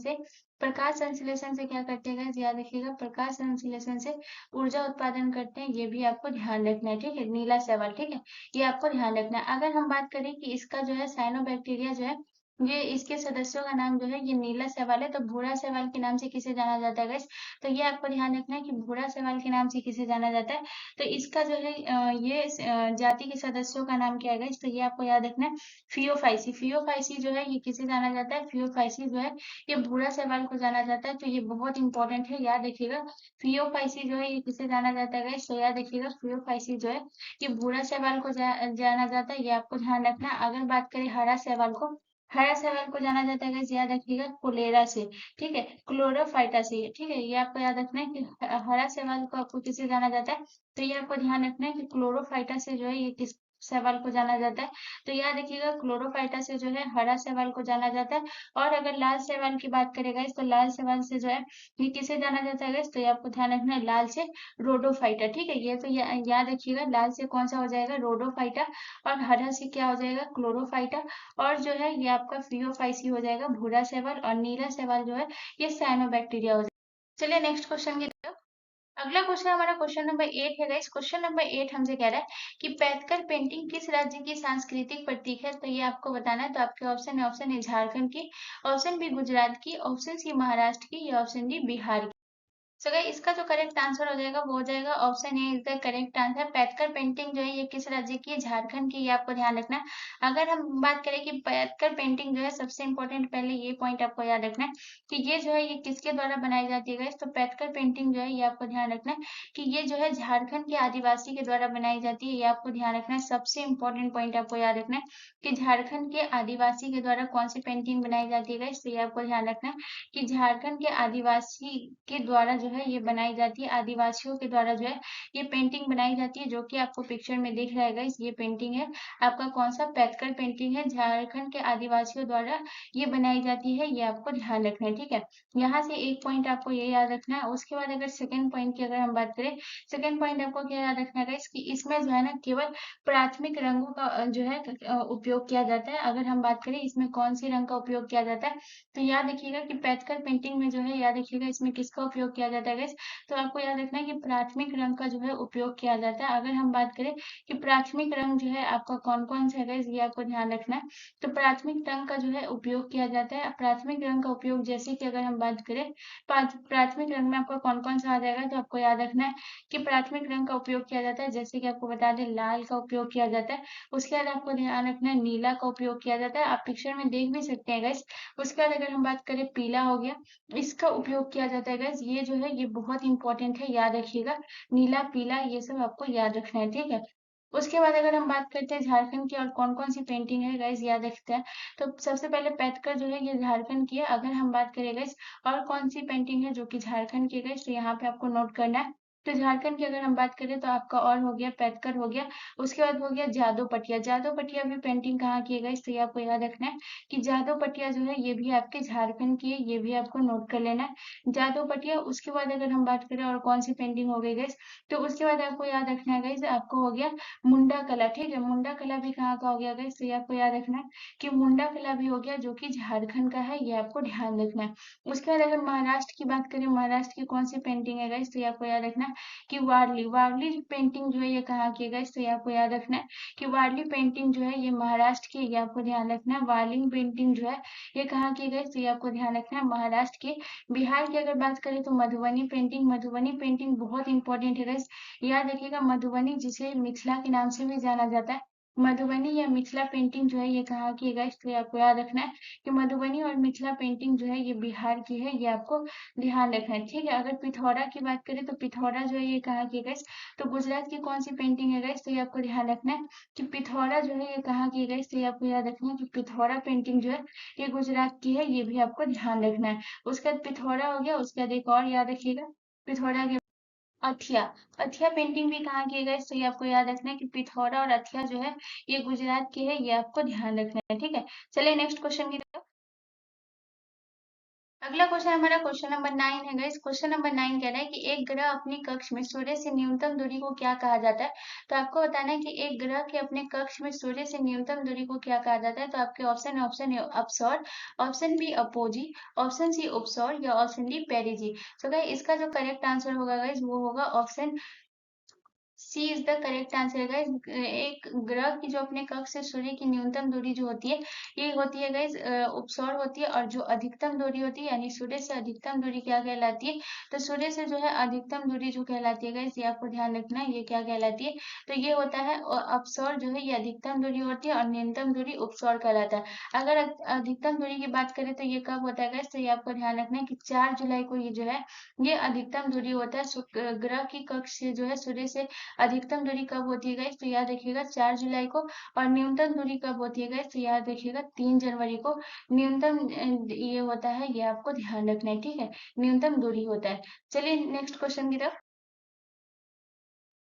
से क्या करते हैं गाइस, याद रखिएगा प्रकाश संश्लेषण से ऊर्जा उत्पादन करते हैं। ये भी आपको ध्यान रखना है, ठीक है, नीला शैवाल, ठीक है, ये आपको ध्यान रखना है। अगर हम बात करें कि इसका जो है साइनोबैक्टीरिया जो है ये इसके सदस्यों का नाम जो है ये नीला शैवाल है। तो भूरा शैवाल के नाम से किसे जाना जाता है गाइस, तो ये आपको ध्यान रखना है कि भूरा शैवाल के नाम से किसे जाना जाता है। तो इसका जो है जाति के सदस्यों का नाम क्या है गाइस, तो ये आपको याद रखना है फियोफाइसी। फियोफाइसी जो है ये किसे जाना जाता है, फियोफाइसी जो है ये भूरा शैवाल को जाना जाता है। तो ये बहुत इंपॉर्टेंट है, याद रखिएगा फियोफाइसी जो है ये किसे जाना जाता है गाइस, तो याद रखिएगा फियोफाइसी जो है ये भूरा शैवाल को जाना जाता है। ये आपको ध्यान रखना है। अगर बात करें हरा शैवाल को जाना जाता है गाइस, याद रखिएगा कोलेरा से, ठीक है, क्लोरोफाइटा से, ठीक है, ये आपको याद रखना है कि हरा शैवाल को आपको किसे जाना जाता है, तो ये आपको ध्यान रखना है कि क्लोरोफाइटा से जो है ये किस शैवाल को जाना जाता है। तो याद रखिएगा क्लोरोफाइटा से जो है हरा शैवाल को जाना जाता है। और अगर लाल शैवाल की बात करें गाइस, तो लाल शैवाल से जो है ये किसे जाना जाता है गाइस, तो ये आपको ध्यान रखना है लाल से रोडोफाइटा, ठीक है, ये तो याद रखिएगा लाल से कौन सा हो जाएगा रोडोफाइटा, और हरा से क्या हो जाएगा क्लोरोफाइटा, और जो है ये आपका फियोफाइसी हो जाएगा भूरा शैवाल, और नीला शैवाल जो है ये साइनोबैक्टीरिया हो जाएगा। चलिए नेक्स्ट क्वेश्चन की तरफ। अगला क्वेश्चन हमारा क्वेश्चन नंबर 8 है गाइस। क्वेश्चन नंबर 8 हमसे कह रहा है कि पैथकर पेंटिंग किस राज्य की सांस्कृतिक प्रतीक है। तो ये आपको बताना है। तो आपके ऑप्शन है झारखंड की, ऑप्शन बी गुजरात की, ऑप्शन सी महाराष्ट्र की या ऑप्शन डी बिहार की। सो गाइस इसका जो करेक्ट आंसर हो जाएगा वो हो जाएगा option A is the correct answer. Paitkar painting जो है ये किस राज्य की है, झारखंड की, ये आपको ध्यान रखना है। अगर हम बात करें कि पैथकर पेंटिंग जो है सबसे इंपॉर्टेंट पहले ये पॉइंट आपको याद रखना है कि ये जो है ये किसके द्वारा बनाई जाती है गाइस, तो पैथकर पेंटिंग जो है ये आपको ध्यान रखना है कि ये जो है झारखंड के आदिवासी के द्वारा बनाई जाती है। ये आपको ध्यान रखना है, सबसे इंपॉर्टेंट पॉइंट आपको याद रखना है कि झारखंड के आदिवासी के द्वारा कौन सी पेंटिंग बनाई जाती है गाइस, तो ये आपको ध्यान रखना है कि झारखंड के आदिवासी के द्वारा जो है ये बनाई जाती है। आदिवासियों के द्वारा जो है ये पेंटिंग बनाई जाती है, जो कि आपको पिक्चर में दिख रहा है गाइस, ये पेंटिंग है आपका कौन सा पैथकर पेंटिंग है, झारखंड के आदिवासियों द्वारा ये बनाई जाती है। ये आपको ध्यान रखना है, ठीक है, यहाँ से एक पॉइंट आपको ये याद रखना है। उसके बाद अगर सेकंड पॉइंट की अगर हम बात करें, सेकंड पॉइंट आपको क्या याद रखना है गाइस कि इसमें जो है ना केवल प्राथमिक रंगों का जो है उपयोग किया जाता है। अगर हम बात करें इसमें कौन सी रंग का उपयोग किया जाता है, तो याद रखिएगा कि पैथकर पेंटिंग में जो है याद रखिएगा इसमें किसका उपयोग किया जाता है गाइस, तो आपको याद रखना है कि प्राथमिक रंग का जो है उपयोग किया जाता है। अगर हम बात करें कि प्राथमिक रंग जो है आपका कौन कौन सा है गाइस, ये आपको ध्यान रखना है। तो प्राथमिक रंग का जो है उपयोग किया जाता है। प्राथमिक रंग का उपयोग जैसे कि अगर हम बात करें प्राथमिक रंग में आपका कौन कौन सा आ जाएगा, तो आपको याद रखना है कि प्राथमिक रंग का उपयोग किया जाता है, जैसे कि आपको बता दें लाल का उपयोग किया जाता है। उसके बाद आपको ध्यान रखना है नीला का उपयोग किया जाता है, आप पिक्चर में देख भी सकते हैं गाइस। उसके बाद अगर हम बात करें पीला हो गया, इसका उपयोग किया जाता है गाइस, ये जो है ये बहुत इंपॉर्टेंट है, याद रखिएगा नीला पीला ये सब आपको याद रखना है, ठीक है। उसके बाद अगर हम बात करते हैं झारखंड की और कौन कौन सी पेंटिंग है गाइस याद रखते हैं, तो सबसे पहले पैथकर जो है ये झारखंड की है। अगर हम बात करें गाइस और कौन सी पेंटिंग है जो कि झारखंड की है गाइस, तो यहाँ पे आपको नोट करना है। तो झारखंड की अगर हम बात करें तो आपका और हो गया पैथकर हो गया। उसके बाद हो गया जादव पटिया। जादव पटिया भी पेंटिंग कहाँ की है गाइस, तो ये आपको याद रखना है कि जादव पटिया जो है ये भी आपके झारखंड की है, ये भी आपको नोट कर लेना है जादव पटिया। उसके बाद अगर हम बात करें और कौन सी पेंटिंग हो गई गाइस, तो उसके बाद आपको याद रखना है गाइस आपको हो गया मुंडा कला, ठीक है, मुंडा कला भी कहाँ का हो गया गाइस, तो ये आपको याद रखना है कि मुंडा कला भी हो गया जो कि झारखंड का है, ये आपको ध्यान रखना है। उसके बाद अगर महाराष्ट्र की बात करें, महाराष्ट्र की कौन सी पेंटिंग है गाइस, तो ये आपको याद रखना है कि वारली वारली पेंटिंग जो है ये कहाँ की है गाइस, तो ये आपको याद रखना है कि वारली पेंटिंग जो है ये महाराष्ट्र की है, ये आपको ध्यान रखना है। वारली पेंटिंग जो है ये कहाँ की है गाइस, तो ये आपको ध्यान रखना है महाराष्ट्र के। बिहार की अगर बात करें तो मधुबनी पेंटिंग बहुत इंपॉर्टेंट है गाइस, याद रखिएगा। मधुबनी जिसे मिथिला के नाम से भी जाना जाता है, मधुबनी या मिथिला पेंटिंग जो है ये कहाँ की है गाइस, तो ये आपको याद रखना है कि मधुबनी और मिथिला पेंटिंग जो है ये बिहार की है, ये आपको ध्यान रखना है, ठीक है। अगर पिथौरा की बात करें तो पिथौरा जो है ये कहाँ की है गाइस, तो गुजरात की कौन सी पेंटिंग है गाइस, तो ये आपको ध्यान रखना है कि पिथौरा जो है ये कहाँ की है गाइस, तो ये आपको याद रखना है कि पिथौरा पेंटिंग जो है ये गुजरात की है, ये भी आपको ध्यान रखना है। उसके बाद पिथौरा हो गया, उसके बाद एक और याद रखिएगा पिथौरा के अथिया। अथिया पेंटिंग भी कहाँ की है गाइस, तो ये आपको याद रखना है कि पिथौरा और अथिया जो है ये गुजरात की है, ये आपको ध्यान रखना है, ठीक है। चलिए नेक्स्ट क्वेश्चन की तरफ। अगला क्वेश्चन हमारा क्वेश्चन नंबर 9 है गाइस। क्वेश्चन नंबर 9 कह रहा है कि एक ग्रह अपने कक्ष में सूर्य से न्यूनतम दूरी को क्या कहा जाता है। तो आपको बताना है कि एक ग्रह के अपने कक्ष में सूर्य से न्यूनतम दूरी को क्या कहा जाता है। तो आपके ऑप्शन ए अपसौर, option B apogee, option C उपसौर या ऑप्शन डी पेरिजी। तो गाइस इसका जो करेक्ट आंसर होगा गाइस वो होगा option C is the correct answer guys. एक ग्रह की जो अपने कक्ष से सूर्य की न्यूनतम दूरी जो होती है ये होती है गाइज उपसौर होती है, और जो अधिकतम दूरी होती है यानी सूर्य से अधिकतम दूरी क्या कहलाती है, तो सूर्य से जो है अधिकतम दूरी जो कहलाती है गाइज, ये आपको ध्यान रखना है, ये क्या कहलाती है, तो ये होता है अपसौर जो है ये अधिकतम दूरी होती है और न्यूनतम दूरी उपसौर कहलाता है। अगर अधिकतम दूरी की बात करें तो ये कब होता है गाइज, तो ये आपको ध्यान रखना है कि 4 जुलाई को ये जो है ये अधिकतम दूरी होता है ग्रह की कक्ष से जो है सूर्य से अधिकतम दूरी कब होती है गाइस, तो याद रखिएगा 4 जुलाई को। और न्यूनतम दूरी कब होती है गाइस, तो याद रखिएगा 3 जनवरी को न्यूनतम ये होता है, ये आपको ध्यान रखना है, ठीक है। न्यूनतम दूरी होता है। चलिए नेक्स्ट क्वेश्चन की तरफ।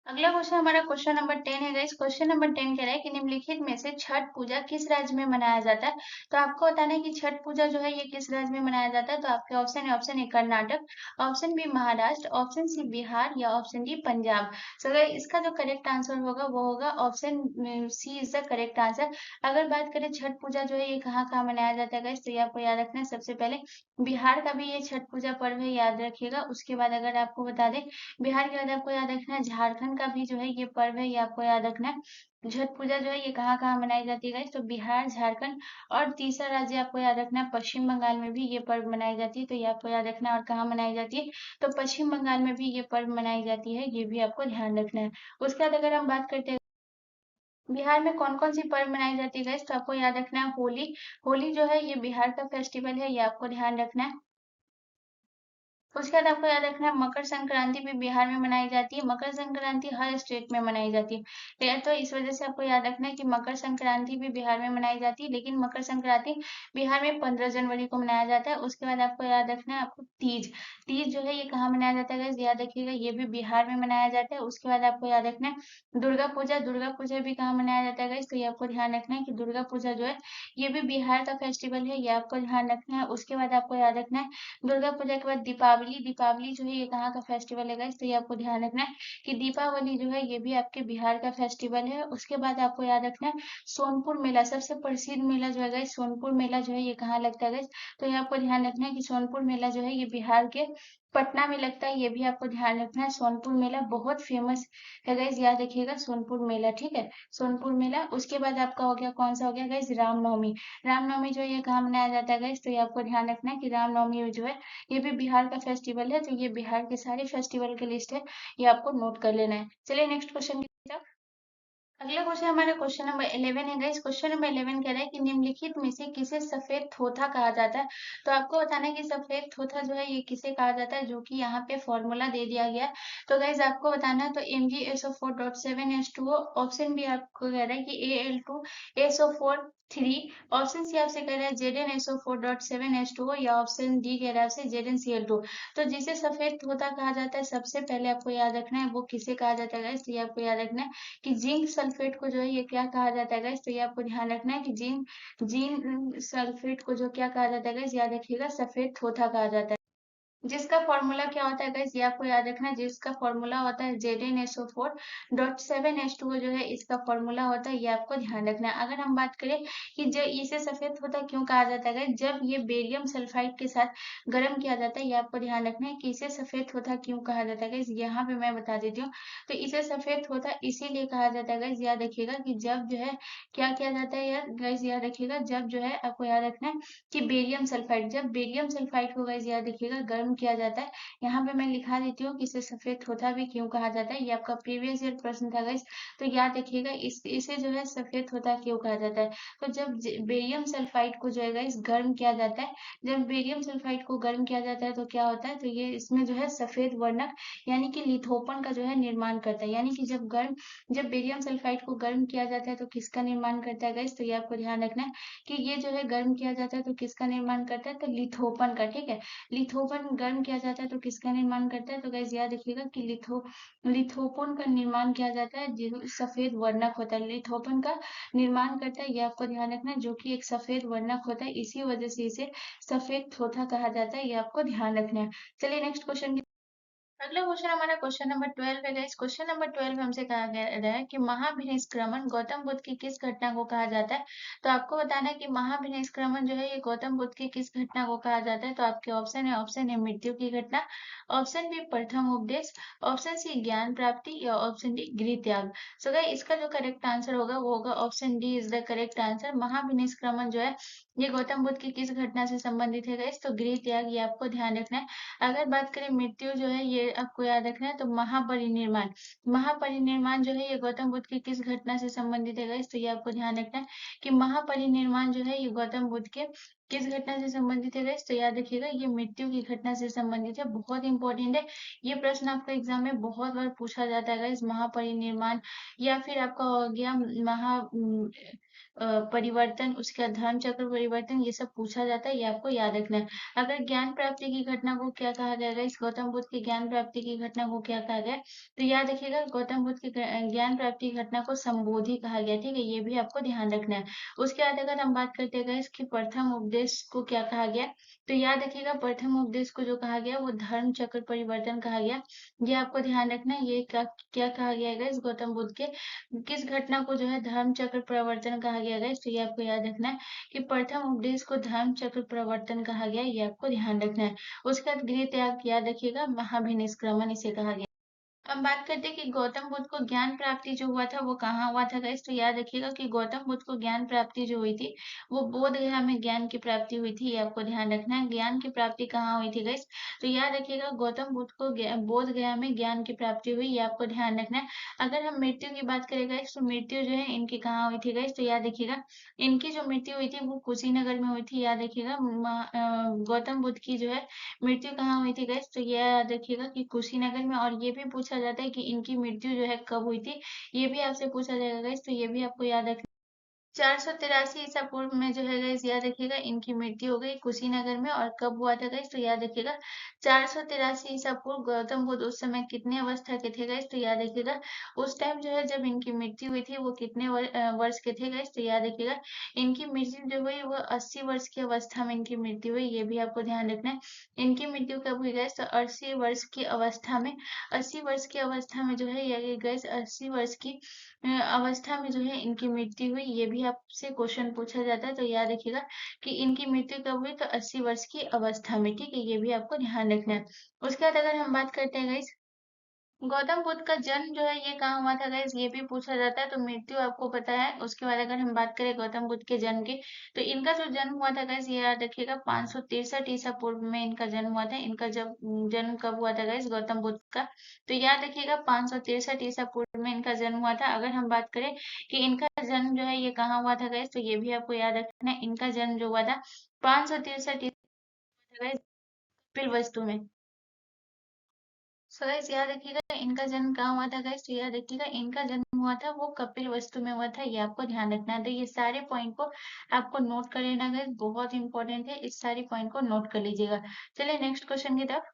अगला क्वेश्चन हमारा क्वेश्चन नंबर 10 है गाइस। क्वेश्चन नंबर 10 कह रहा है कि निम्नलिखित में से छठ पूजा किस राज्य में मनाया जाता है। तो आपको बताना है कि छठ पूजा जो है ये किस राज्य में मनाया जाता है। तो आपके option A Karnataka, option B Maharashtra, option C Bihar या option D Punjab. So guys इसका जो करेक्ट आंसर होगा वो होगा option C is the correct answer. अगर बात करें छठ पूजा जो है ये कहाँ कहाँ मनाया जाता है गाइस, तो ये आपको याद रखना है। सबसे पहले बिहार का भी ये छठ पूजा पर्व है, याद रखिएगा। उसके बाद अगर आपको बता दें बिहार के बाद आपको याद रखना है झारखंड का भी जो है ये पर्व है, ये आपको याद रखना है। छठ पूजा जो है ये कहाँ कहाँ मनाई जाती है गाइस, तो बिहार, झारखंड और तीसरा राज्य आपको याद रखना है पश्चिम बंगाल में भी ये पर्व मनाई जाती है, तो ये आपको याद रखना है। और कहाँ मनाई जाती है, तो पश्चिम बंगाल में भी ये पर्व मनाई जाती है, ये भी आपको ध्यान रखना है। उसके बाद अगर हम बात करते हैं बिहार में कौन कौन सी पर्व मनाई जाती है गाइस, तो आपको याद रखना है होली। होली जो है ये बिहार का फेस्टिवल है, ये आपको ध्यान रखना है। उसके बाद आपको याद रखना है मकर संक्रांति भी बिहार में मनाई जाती है। मकर संक्रांति हर स्टेट में मनाई जाती है, तो इस वजह से आपको याद रखना है कि मकर संक्रांति भी बिहार में मनाई जाती है, लेकिन मकर संक्रांति बिहार में 15 जनवरी को मनाया जाता है। उसके बाद आपको याद रखना है आपको तीज, तीज जो है ये कहाँ मनाया जाता है guys? याद रखिएगा ये भी बिहार में मनाया जाता है। उसके बाद आपको याद रखना है दुर्गा पूजा भी कहाँ मनाया जाता है guys? तो ये आपको ध्यान रखना है कि दुर्गा पूजा जो है ये भी बिहार का फेस्टिवल है, ये आपको ध्यान रखना है। उसके बाद आपको याद रखना है दुर्गा पूजा के बाद दीपावली, दीपावली जो है ये कहाँ का फेस्टिवल है गाइस, तो ये आपको ध्यान रखना है कि दीपावली जो है ये भी आपके बिहार का फेस्टिवल है। उसके बाद आपको याद रखना है सोनपुर मेला, सबसे प्रसिद्ध मेला जो है गाइस सोनपुर मेला जो है ये कहाँ लगता है गाइस, तो ये आपको ध्यान रखना है कि सोनपुर मेला जो है ये बिहार के पटना में लगता है, ये भी आपको ध्यान रखना है। सोनपुर मेला बहुत फेमस है गाइस, याद रखिएगा सोनपुर मेला, ठीक है। सोनपुर मेला। उसके बाद आपका हो गया कौन सा हो गया गाइस, रामनवमी। रामनवमी जो है ये कहाँ मनाया जाता है गाइस, तो ये आपको ध्यान रखना है कि रामनवमी जो है ये भी बिहार का फेस्टिवल है, तो ये बिहार के सारे फेस्टिवल की लिस्ट है, ये आपको नोट कर लेना है। चलिए नेक्स्ट क्वेश्चन की तरफ। अगला क्वेश्चन हमारा क्वेश्चन नंबर 11 है गाइस। क्वेश्चन नंबर 11 कह रहा है कि निम्नलिखित में से किसे सफेद थोथा कहा जाता है। तो आपको बताना है कि सफेद थोथा जो है ये किसे कहा जाता है, जो कि यहाँ पे फॉर्मूला दे दिया गया है। तो गाइस आपको बताना है तो MgSO4.7H2O। ऑप्शन बी आपको कह रहा है कि Al2SO4 3। ऑप्शन सी आपसे कह रहा है ZnSO4.7H2O या ऑप्शन डी कह रहा है आपसे ZnCl2। तो जिसे सफेद तोता कहा जाता है सबसे पहले आपको याद रखना है वो किसे कहा जाता है गाइस, तो ये आपको याद रखना है कि जिंक सल्फेट को जो है ये क्या कहा जाता है गाइस, तो ये आपको ध्यान रखना है कि जिंक सल्फेट को जो क्या कहा जाता है गाइस, याद रखिएगा सफेद थोथा कहा जाता है। जिसका फॉर्मूला क्या होता है गाइस, ये आपको याद रखना है। जिसका फॉर्मूला होता है Zn SO4.7H2O जो है इसका फॉर्मूला होता है, ये आपको ध्यान रखना है। अगर हम बात करें कि जब इसे सफेद होता क्यों कहा जाता है गाइस, जब ये बेरियम सल्फाइड के साथ गर्म किया जाता है, ये आपको ध्यान रखना है कि इसे सफेद होता क्यों कहा जाता है गाइस। यहाँ पे मैं बता देती हूँ। तो इसे सफेद होता इसीलिए कहा जाता है गाइस, याद रखिएगा कि जब जो है क्या किया जाता है यार गाइस, याद रखिएगा जब जो है आपको याद रखना है कि बेरियम सल्फाइड, जब बेरियम सल्फाइड को गाइस याद रखिएगा गर्म किया जाता है। यहाँ पे मैं लिखा देती हूँ कि इसे सफेद होता भी क्यों कहा जाता है, ये आपका प्रीवियस ईयर प्रश्न था गाइस। तो याद रखिएगा इसे जो है सफेद होता क्यों कहा जाता है। तो जब बेरियम सल्फाइड को जो है गाइस गर्म किया जाता है, जब बेरियम सल्फाइड को गर्म किया जाता है तो क्या होता है, तो ये इसमें जो है सफेद वर्णक यानी कि लिथोपन का जो है निर्माण करता है। यानी कि जब बेरियम सल्फाइड को गर्म किया जाता है तो किसका निर्माण करता है गाइस, तो ये आपको ध्यान रखना है कि ये जो है गर्म किया जाता है तो किसका निर्माण करता है, तो लिथोपन का। ठीक है, लिथोपन गर्म किया जाता है तो किसका निर्माण करता है, तो गाइस याद रखिएगा कि लिथोपन का निर्माण किया जाता है जो सफेद वर्णक होता है, लिथोपन का निर्माण करता है, ये आपको ध्यान रखना है, जो कि एक सफेद वर्णक होता है, इसी वजह से इसे सफेद थोथा कहा जाता है, ये आपको ध्यान रखना है। चलिए नेक्स्ट क्वेश्चन। अगला क्वेश्चन हमारा क्वेश्चन नंबर 12 है गाइस। क्वेश्चन नंबर 12 में हमसे कहा गया है कि महाभिनिष्क्रमण गौतम बुद्ध की किस घटना को कहा जाता है। तो आपको बताना है कि महाभिनिष्क्रमण जो है ये गौतम बुद्ध की किस घटना को कहा जाता है। तो आपके ऑप्शन है मृत्यु की घटना, ऑप्शन बी प्रथम उपदेश, ऑप्शन सी ज्ञान प्राप्ति या ऑप्शन डी गृह त्याग। सो गाइस इसका जो करेक्ट आंसर होगा वो होगा option D is the correct answer. महाभिनिष्क्रमण जो है ये गौतम बुद्ध की किस घटना से संबंधित है गाइस, तो गृह त्याग, ये आपको ध्यान रखना है। अगर बात करें मृत्यु जो है ये आपको याद रखना है, तो महापरिनिर्वाण, महापरिनिर्वाण जो है ये गौतम बुद्ध की किस घटना से संबंधित है गाइस, तो ये आपको ध्यान रखना है कि महापरिनिर्वाण जो है ये गौतम बुद्ध के किस घटना से संबंधित है गाइस, तो याद रखिएगा ये मृत्यु की घटना से संबंधित है। बहुत इंपॉर्टेंट है ये प्रश्न, आपका एग्जाम में बहुत बार पूछा जाता है गाइस। महापरिनिर्वाण या फिर आपका हो गया परिवर्तन, उसके बाद धर्म चक्र परिवर्तन, ये सब पूछा जाता है, ये आपको याद रखना है। अगर ज्ञान प्राप्ति की घटना को क्या कहा गया है, इस गौतम बुद्ध की ज्ञान प्राप्ति की घटना को क्या कहा गया, तो याद रखिएगा गौतम बुद्ध की ज्ञान प्राप्ति की घटना को संबोधि कहा गया। ठीक है, ये भी आपको ध्यान रखना है। उसके बाद अगर हम बात करते हैं इसके प्रथम उपदेश को क्या कहा गया, तो याद रखिएगा प्रथम उपदेश को जो कहा गया वो धर्म चक्र परिवर्तन कहा गया। ये आपको ध्यान रखना है। ये क्या क्या कहा गया है इस गौतम बुद्ध के किस घटना को जो है धर्म चक्र प्रवर्तन कहा गया है, तो ये आपको याद रखना है कि प्रथम उपदेश को धर्म चक्र प्रवर्तन कहा गया, ये आपको ध्यान रखना है। उसके बाद गृह त्याग याद रखिएगा, महाभिनिष्क्रमण इसे कहा गया। अब बात करते हैं कि गौतम बुद्ध को ज्ञान प्राप्ति जो हुआ था वो कहाँ हुआ था गाइस, तो याद रखिएगा कि गौतम बुद्ध को ज्ञान प्राप्ति जो हुई थी वो बोध गया में ज्ञान की प्राप्ति हुई थी, ये आपको ध्यान रखना है। ज्ञान की प्राप्ति कहाँ हुई थी गाइस, तो याद रखिएगा गौतम बुद्ध को बोध गया में ज्ञान की प्राप्ति हुई, ये आपको ध्यान रखना है। अगर हम मृत्यु की बात करें गाइस, तो मृत्यु जो है इनकी कहाँ हुई थी गाइस, तो याद रखिएगा इनकी जो मृत्यु हुई थी वो कुशीनगर में हुई थी। याद रखिएगा गौतम बुद्ध की जो है मृत्यु कहाँ हुई थी गाइस, तो ये याद रखिएगा कि कुशीनगर में। और ये भी पूछा जाता है कि इनकी मृत्यु जो है कब हुई थी, ये भी आपसे पूछा जाएगा गाइस, तो ये भी आपको याद रखना। 483 ईसा पूर्व में जो है गाइस याद रखिएगा इनकी मृत्यु हो गई कुशीनगर में। और कब हुआ था गाइस, तो याद रखिएगा 483 ईसा पूर्व। गौतम बुद्ध उस समय कितने अवस्था के थे गाइस, तो याद रखिएगा उस टाइम जो है जब इनकी मृत्यु हुई थी वो कितने वर्ष के थे गाइस, तो याद रखिएगा इनकी मृत्यु जो हुई वो 80 वर्ष की अवस्था में इनकी मृत्यु हुई, ये भी आपको ध्यान रखना है। इनकी मृत्यु कब हुई गाइस, तो 80 वर्ष की अवस्था में, 80 वर्ष की अवस्था में जो है ये गाइस 80 वर्ष की अवस्था में जो है इनकी मृत्यु हुई, ये भी आपसे क्वेश्चन पूछा जाता है। तो याद रखिएगा कि इनकी मृत्यु कब हुई, तो 80 वर्ष की अवस्था में। ठीक है, ये भी आपको ध्यान रखना है। उसके बाद अगर हम बात करते हैं गाइस गौतम बुद्ध का जन्म जो है ये कहाँ हुआ था गाइस, ये भी पूछा जाता है। तो मृत्यु आपको पता है। उसके बाद अगर हम बात करें गौतम बुद्ध के जन्म की, तो इनका जो जन्म हुआ था गाइस ये याद रखिएगा 563 ईसा पूर्व में इनका जन्म हुआ था। इनका जब जन्म कब हुआ था गाइस गौतम बुद्ध का, तो याद रखिएगा 563 ईसा पूर्व में इनका जन्म हुआ था। अगर हम बात करें कि इनका जन्म जो है ये कहाँ हुआ था गाइस, तो ये भी आपको याद रखना है। इनका जन्म जो हुआ था 563 ईसा गाइस कपिल वस्तु में। सो गाइस याद रखिएगा इनका जन्म कहाँ हुआ था गाइस, तो याद रखिएगा इनका जन्म हुआ था वो कपिल वस्तु में हुआ था, ये आपको ध्यान रखना है। तो ये सारे पॉइंट को आपको नोट कर लेना गाइस, बहुत इंपॉर्टेंट है, इस सारे पॉइंट को नोट कर लीजिएगा। चलिए नेक्स्ट क्वेश्चन की तरफ।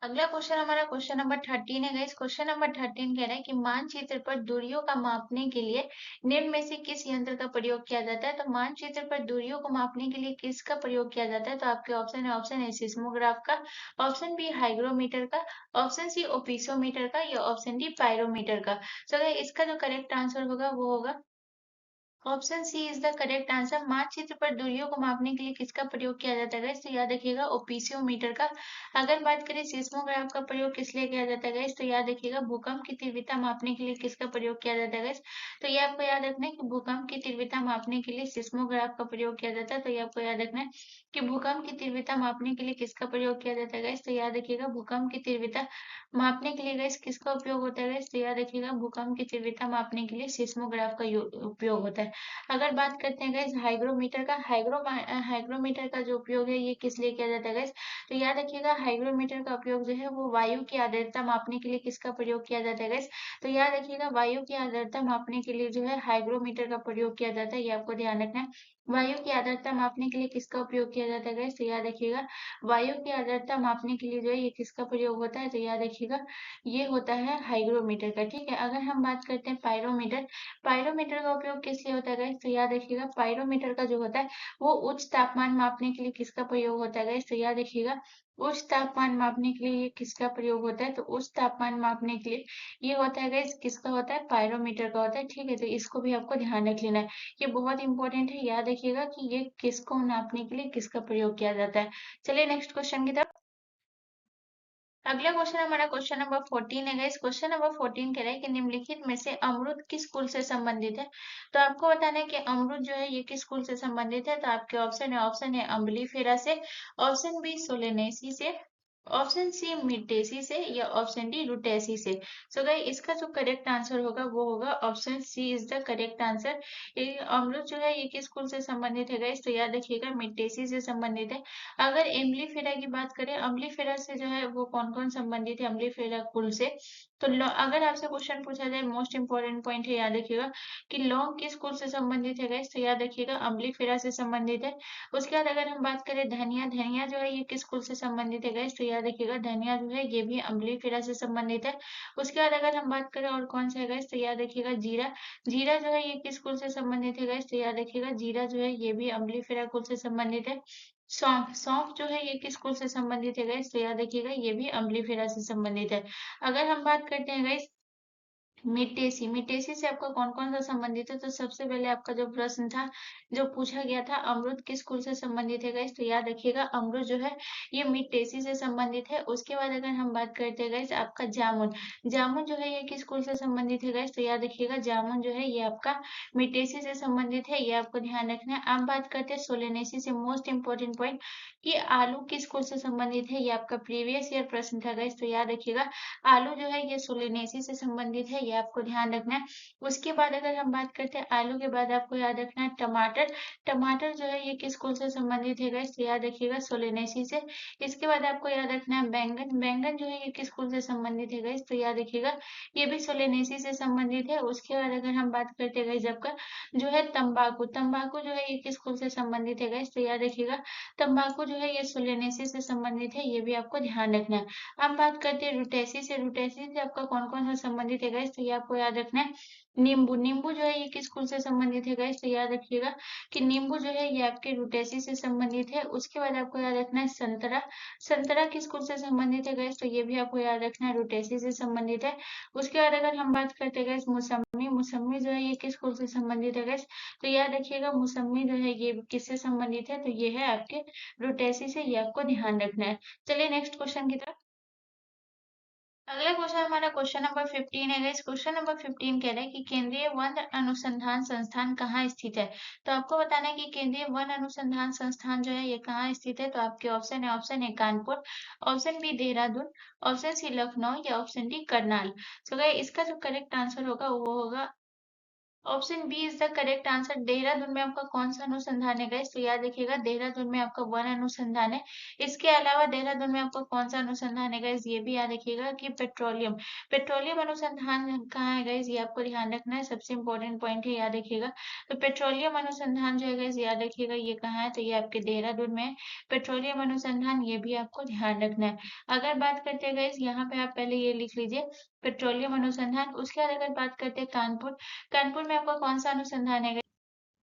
अगला क्वेश्चन हमारा क्वेश्चन नंबर 13 है गाइस। क्वेश्चन नंबर 13 कह रहा है कि मानचित्र पर दूरियों का मापने के लिए निम्न में से किस यंत्र का प्रयोग किया जाता है। तो मानचित्र पर दूरियों को मापने के लिए किसका प्रयोग किया जाता है। तो आपके ऑप्शन है, ऑप्शन ए सिस्मोग्राफ का, ऑप्शन बी हाइग्रोमीटर का, ऑप्शन सी ओपिसोमीटर का, या ऑप्शन डी पायरोमीटर का। तो इसका जो करेक्ट आंसर होगा वो होगा option C is the correct answer. मानचित्र पर दूरियों को मापने के लिए किसका प्रयोग किया जाता है तो याद रखिएगा ओपिसियोमीटर का। अगर बात करें सिस्मोग्राफ का प्रयोग किस लिए किया जाता है तो याद रखिएगा भूकंप की तीव्रता मापने के लिए किसका प्रयोग किया जाता है। तो ये आपको याद रखना है कि भूकंप की तीव्रता मापने के लिए सिस्मोग्राफ का प्रयोग किया जाता है। तो ये आपको याद रखना है कि भूकंप की तीव्रता मापने के लिए किसका प्रयोग किया जाता है तो याद रखिएगा भूकंप की तीव्रता मापने के लिए गैस किसका उपयोग होता है तो याद रखिएगा भूकंप की तीव्रता मापने के लिए सिस्मोग्राफ का उपयोग होता है। अगर बात करते हैं गाइस हाइग्रोमीटर का, हाइग्रोमीटर का जो उपयोग है ये किस लिए किया जाता है गाइस तो याद रखिएगा हाइग्रोमीटर का उपयोग जो है वो वायु की आर्द्रता मापने के लिए किसका प्रयोग किया जाता है गाइस तो याद रखिएगा वायु की आर्द्रता मापने के लिए जो है हाइग्रोमीटर का प्रयोग किया जाता है। ये आपको ध्यान रखना है। वायु की आर्द्रता मापने के लिए किसका उपयोग किया जाता है गाइस तो याद रखिएगा वायु की आर्द्रता मापने के लिए जो है ये किसका प्रयोग होता है तो याद रखिएगा ये होता है हाइग्रोमीटर का। ठीक है, अगर हम बात करते हैं पायरोमीटर, पायरोमीटर का उपयोग किस लिए होता है गाइस तो याद रखिएगा पायरोमीटर का जो होता है वो उच्च तापमान मापने के लिए किसका प्रयोग होता है गाइस तो याद रखिएगा उच्च तापमान मापने के लिए ये किसका प्रयोग होता है तो उच्च तापमान मापने के लिए ये होता है गाइस किसका होता है पायरोमीटर का होता है। ठीक है, तो इसको भी आपको ध्यान रख लेना है, ये बहुत इंपॉर्टेंट है। याद रखिएगा कि ये किसको नापने के लिए किसका प्रयोग किया जाता है। चलिए नेक्स्ट क्वेश्चन की तरफ। अगला क्वेश्चन हमारा क्वेश्चन नंबर 14 है गाइस। क्वेश्चन नंबर 14 कह रहा है कि निम्नलिखित में से अमरूद किस कुल से संबंधित है। तो आपको बताना है कि अमरूद जो है ये किस कुल से संबंधित है। तो आपके ऑप्शन है अम्बलीफेरा से, ऑप्शन बी सोलेनेसी से, ऑप्शन सी मिर्टेसी से, या ऑप्शन डी रुटेसी से। सो गाइस इसका जो करेक्ट आंसर होगा वो होगा option C is the correct answer. ये अमरूद जो है ये किस कुल से संबंधित है गाइस तो याद रखिएगा मिर्टेसी से संबंधित है। अगर एम्बलीफेरा की बात करें, अम्बलीफेरा से जो है वो कौन कौन संबंधित है अम्बलीफेरा कुल से। तो अगर आपसे क्वेश्चन पूछा जाए मोस्ट इंपोर्टेंट पॉइंट है याद रखिएगा कि लौंग किस कुल से संबंधित है गाइस तो याद रखिएगा अम्बलीफेरा से संबंधित है। उसके बाद अगर हम बात करें धनिया, धनिया जो है ये किस कुल से संबंधित है गाइस तो याद रखिएगा धनिया जो है ये भी अम्बलीफेरा से संबंधित है। उसके बाद अगर हम बात करें और कौन सा है गाइस तो याद रखिएगा जीरा, जीरा जो है ये किस कुल से संबंधित है गाइस तो याद रखिएगा जीरा जो है ये भी अम्बलीफेरा कुल से संबंधित है। सौंफ, सौंफ जो है ये किस कुल से संबंधित है गाइस तो याद रखिएगा ये भी अम्लीफेरा से संबंधित है। अगर हम बात करते हैं गाइस मिटेसी, मिटेसी से आपका कौन कौन सा संबंधित है। तो सबसे पहले आपका जो प्रश्न था जो पूछा गया था अमरुद किस कुल से संबंधित है गाइस तो याद रखिएगा अमरुद जो है ये मिटेसी से संबंधित है। उसके बाद अगर हम बात करते हैं गाइस आपका जामुन, जामुन जो है ये किस कुल से संबंधित है गाइस तो याद रखिएगा जामुन जो है ये आपका मिटेसी से संबंधित है, ये आपको ध्यान रखना है। अब बात करते हैं सोलेनेसी से, मोस्ट इंपोर्टेंट पॉइंट कि आलू किस कुल से संबंधित है, ये आपका प्रीवियस ईयर प्रश्न था गाइस तो याद रखिएगा आलू जो है ये सोलेनेसी से संबंधित है, ये आपको ध्यान रखना है। उसके बाद अगर हम बात करते हैं आलू के बाद आपको याद रखना है टमाटर, टमाटर जो है ये किस कुल से संबंधित है गाइस तो याद रखिएगा सोलेनेसी से। इसके बाद आपको याद रखना है बैंगन, बैंगन जो है ये किस कुल से संबंधित है गाइस तो याद रखिएगा ये भी सोलेनेसी से संबंधित है। उसके बाद अगर हम बात करते हैं गाइस आपका जो है तंबाकू, तंबाकू जो है ये किस कुल से संबंधित है गाइस तो याद रखिएगा तंबाकू जो है ये सोलेनेसी से संबंधित है, ये भी आपको ध्यान रखना है। हम बात करते हैं रुटेसी से, रुटेसी से आपका कौन कौन सा संबंधित है गाइस तो ये आपको याद रखना है। नींबू, नींबू जो है ये किस कुल से संबंधित है गाइस तो याद रखिएगा कि नींबू जो है ये आपके रुटेसी से संबंधित है। उसके बाद आपको याद रखना है संतरा, संतरा किस कुल से संबंधित है गाइस तो ये भी आपको याद रखना है रुटेसी से संबंधित है। उसके बाद अगर हम बात करते हैं गाइस मौसमी, मौसमी जो है ये किस कुल से संबंधित है गाइस तो याद रखिएगा मौसमी जो है ये किससे संबंधित है तो ये है आपके रुटेसी से, ये आपको ध्यान रखना है। चलिए नेक्स्ट क्वेश्चन की तरफ। अगला क्वेश्चन हमारा क्वेश्चन नंबर 15 है गाइस। क्वेश्चन नंबर 15 कह रहा है कि केंद्रीय वन अनुसंधान संस्थान कहाँ स्थित है। तो आपको बताना है कि केंद्रीय वन अनुसंधान संस्थान जो है ये कहाँ स्थित है। तो आपके ऑप्शन है Kanpur, option B Dehradun, option C Lucknow, या ऑप्शन डी करनाल। तो गाइस इसका जो करेक्ट आंसर होगा वो होगा option B is the correct answer. Dehradun में आपका कौन सा अनुसंधान है गाइस? तो याद रखिएगा देहरादून में आपका वन अनुसंधान है। इसके अलावा देहरादून में आपका कौन सा अनुसंधान है गाइस? ये भी याद रखिएगा कि पेट्रोलियम। पेट्रोलियम अनुसंधान कहाँ है गाइस? ये आपको ध्यान रखना है, सबसे इंपॉर्टेंट पॉइंट है, याद रखिएगा। तो पेट्रोलियम अनुसंधान जो है गाइस, याद रखिएगा ये कहाँ है? तो ये आपके देहरादून में है। पेट्रोलियम अनुसंधान, ये भी आपको ध्यान रखना है। अगर बात करते हैं गाइस, यहाँ पे आप पहले ये लिख लीजिए पेट्रोलियम अनुसंधान। उसके बाद अगर बात करते हैं कानपुर, कानपुर में आपका कौन सा अनुसंधान है?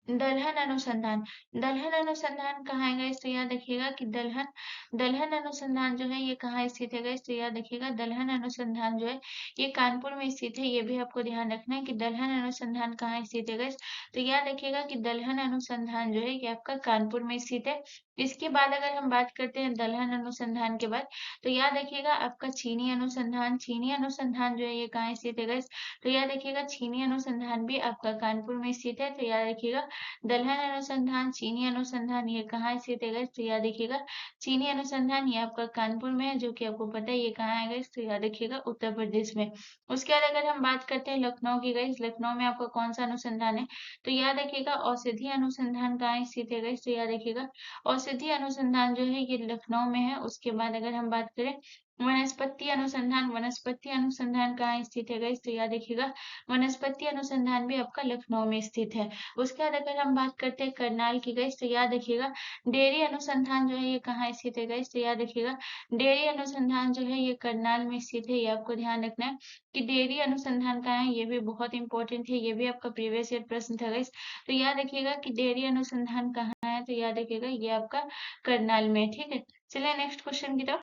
दलहन अनुसंधान। दलहन अनुसंधान कहाँ है गाइस? तो याद रखिएगा कि दलहन दलहन अनुसंधान जो है ये कहाँ स्थित है गाइस? तो याद रखिएगा दलहन अनुसंधान जो है ये कानपुर में स्थित है। ये भी आपको ध्यान रखना है कि दलहन अनुसंधान कहाँ स्थित है गाइस? तो याद रखिएगा कि दलहन अनुसंधान जो है ये आपका कानपुर में स्थित है। इसके बाद अगर हम बात करते हैं दलहन अनुसंधान के बाद, तो याद रखिएगा आपका चीनी अनुसंधान। चीनी अनुसंधान जो है ये कहाँ स्थित है गाइस? तो याद रखिएगा चीनी अनुसंधान भी आपका कानपुर में स्थित है। तो याद रखिएगा दलहन अनुसंधान, चीनी अनुसंधान, ये कहाँ स्थित है गाइस? तो याद रखिएगा चीनी अनुसंधान ये आपका कानपुर में है, जो कि आपको पता है ये कहाँ है गाइस? तो याद रखिएगा उत्तर प्रदेश में। उसके बाद अगर हम बात करते हैं लखनऊ की गाइस, लखनऊ में आपका कौन सा अनुसंधान है? तो याद रखिएगा औषधि अनुसंधान कहाँ स्थित है गाइस? तो याद रखिएगा औषधि अनुसंधान जो है ये लखनऊ में है। उसके बाद अगर हम बात करें वनस्पति अनुसंधान, वनस्पति अनुसंधान कहाँ स्थित है गाइस? तो याद रखिएगा वनस्पति अनुसंधान भी आपका लखनऊ में स्थित है। उसके बाद अगर हम बात करते हैं करनाल की गाइस, तो याद रखिएगा डेयरी अनुसंधान जो है ये कहाँ स्थित है गाइस? तो याद रखिएगा डेयरी अनुसंधान जो है ये करनाल में स्थित है। ये आपको ध्यान रखना है कि डेयरी अनुसंधान कहाँ है, ये भी बहुत इंपॉर्टेंट है, ये भी आपका प्रीवियस ईयर प्रश्न था गाइस। तो याद रखिएगा कि डेयरी अनुसंधान कहाँ है, तो याद रखिएगा ये आपका करनाल में है। ठीक है, चलिए नेक्स्ट क्वेश्चन की तरफ।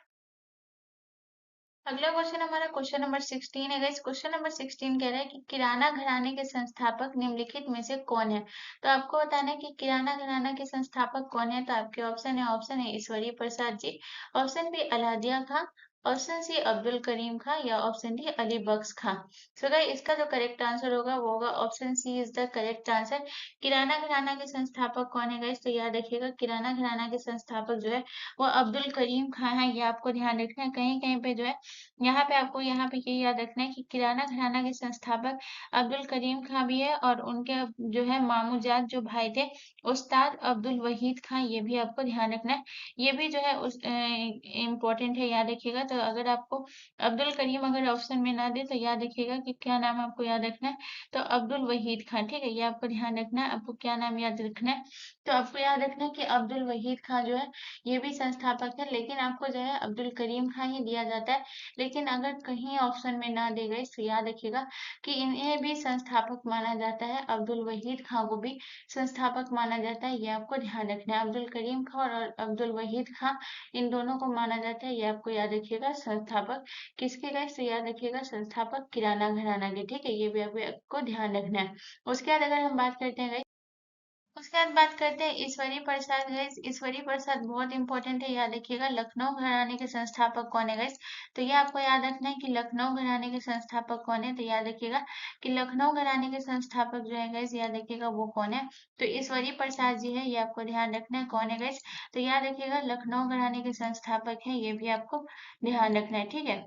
अगला क्वेश्चन हमारा क्वेश्चन नंबर 16 है गाइस। क्वेश्चन नंबर 16 कह रहा है कि किराना घराने के संस्थापक निम्नलिखित में से कौन है? तो आपको बताना है कि किराना घराना के संस्थापक कौन है। तो आपके ऑप्शन है Ishwari Prasad ji, option B Aladiya Khan, option C Abdul Karim Khan, या option D Ali Bakhsh Khan. So guys इसका जो करेक्ट आंसर होगा वो होगा option C is the correct answer. Kirana Gharana के संस्थापक कौन है गाइस? तो याद रखिएगा किराना घराना के संस्थापक जो है वो अब्दुल करीम खां है। ये आपको ध्यान रखना है, कहीं कहीं पे जो है यहाँ पे आपको यहाँ पे ये याद रखना है कि किराना घराना के संस्थापक अब्दुल करीम खां भी है, और उनके जो है मामूजात जो भाई थे उस्ताद अब्दुल वहीद खां, ये भी आपको ध्यान रखना है। ये भी जो है उस इम्पोर्टेंट है, याद रखिएगा। तो अगर आपको अब्दुल करीम अगर ऑप्शन में ना दे तो याद रखिएगा कि क्या नाम आपको याद रखना है। तो अब्दुल वहीद खां, ठीक है, ये आपको ध्यान रखना है। आपको क्या नाम याद रखना है? तो आपको याद रखना है कि अब्दुल वहीद खां जो है ये भी संस्थापक है, लेकिन आपको जो है अब्दुल करीम खां ही दिया जाता है। लेकिन अगर कहीं ऑप्शन में ना दी गई तो याद रखिएगा कि इन्हें भी संस्थापक माना जाता है, अब्दुल वहीद खां को भी संस्थापक माना जाता है। ये आपको ध्यान रखना है, अब्दुल करीम खां और अब्दुल वहीद खां इन दोनों को माना जाता है। ये आपको याद रखिएगा संस्थापक किसके गए तो याद रखिएगा संस्थापक किराना घराना के, ठीक है, ये भी आपको ध्यान रखना है। उसके बाद अगर हम बात करते हैं उसके बाद बात करते हैं ईश्वरी प्रसाद गाइस। ईश्वरी प्रसाद बहुत इंपॉर्टेंट है, याद रखिएगा लखनऊ घराने के संस्थापक कौन है गाइस? तो ये आपको याद रखना है कि लखनऊ घराने के संस्थापक कौन है। तो याद रखिएगा कि लखनऊ घराने के संस्थापक जो है गाइस, याद रखिएगा वो कौन है। तो ईश्वरी प्रसाद जी है, ये आपको ध्यान रखना है कौन है गाइस। तो याद रखिएगा लखनऊ घराने के संस्थापक है, ये भी आपको ध्यान रखना है, ठीक है।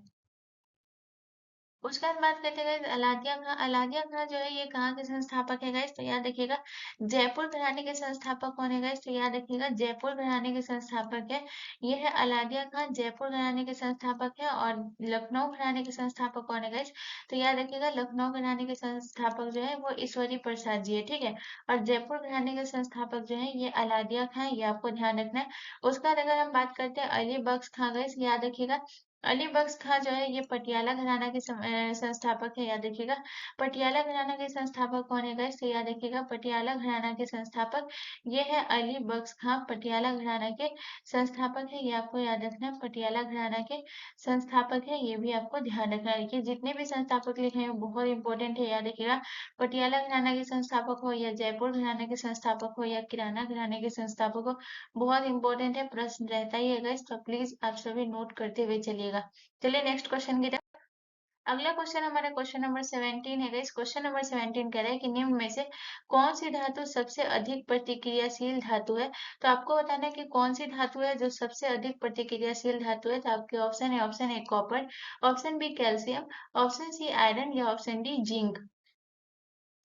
उसके बाद बात करते हैं अलादिया खां। अलादिया खां जो है ये कहाँ के संस्थापक है गाइस? तो याद रखिएगा जयपुर घराने के संस्थापक कौन है गाइस? तो याद रखिएगा जयपुर घराने के संस्थापक है ये है अलादिया खां, जयपुर घराने के संस्थापक है। और लखनऊ घराने के संस्थापक कौन है गाइस? तो याद रखिएगा लखनऊ घराने के संस्थापक जो है वो ईश्वरी प्रसाद जी है, ठीक है। और जयपुर घराने के संस्थापक जो है ये अलादिया खां है, ये आपको ध्यान रखना है। उसके बाद अगर हम बात करते हैं अली बख्श खां गाइस, याद रखिएगा अली बख्श खां जो है ये पटियाला घराना के संस्थापक है, याद रखिएगा। पटियाला घराना के संस्थापक कौन है गाइस? तो याद रखिएगा पटियाला घराना के संस्थापक ये है अली बख्श खां, पटियाला घराना के संस्थापक है, ये आपको याद रखना है। पटियाला घराना के संस्थापक है, ये भी आपको ध्यान रखना है। देखिए जितने भी संस्थापक लिखे हैं वो बहुत इंपॉर्टेंट है, याद रखिएगा। पटियाला घराना के संस्थापक हो या जयपुर घराने के संस्थापक हो या किराना घराने के संस्थापक हो, बहुत इंपॉर्टेंट है, प्रश्न रहता ही है गाइस। तो प्लीज आप सभी नोट करते हुए चलिएगा। चलिए नेक्स्ट क्वेश्चन की तरफ। अगला क्वेश्चन हमारा क्वेश्चन नंबर 17 है गाइस। क्वेश्चन नंबर 17 कह रहा है कि निम्न में से कौन सी धातु सबसे अधिक प्रतिक्रियाशील धातु है? तो आपको बताना है कि कौन सी धातु है जो सबसे अधिक प्रतिक्रियाशील धातु है। तो आपके ऑप्शन है copper, option B calcium, option C iron, या ऑप्शन डी जिंक।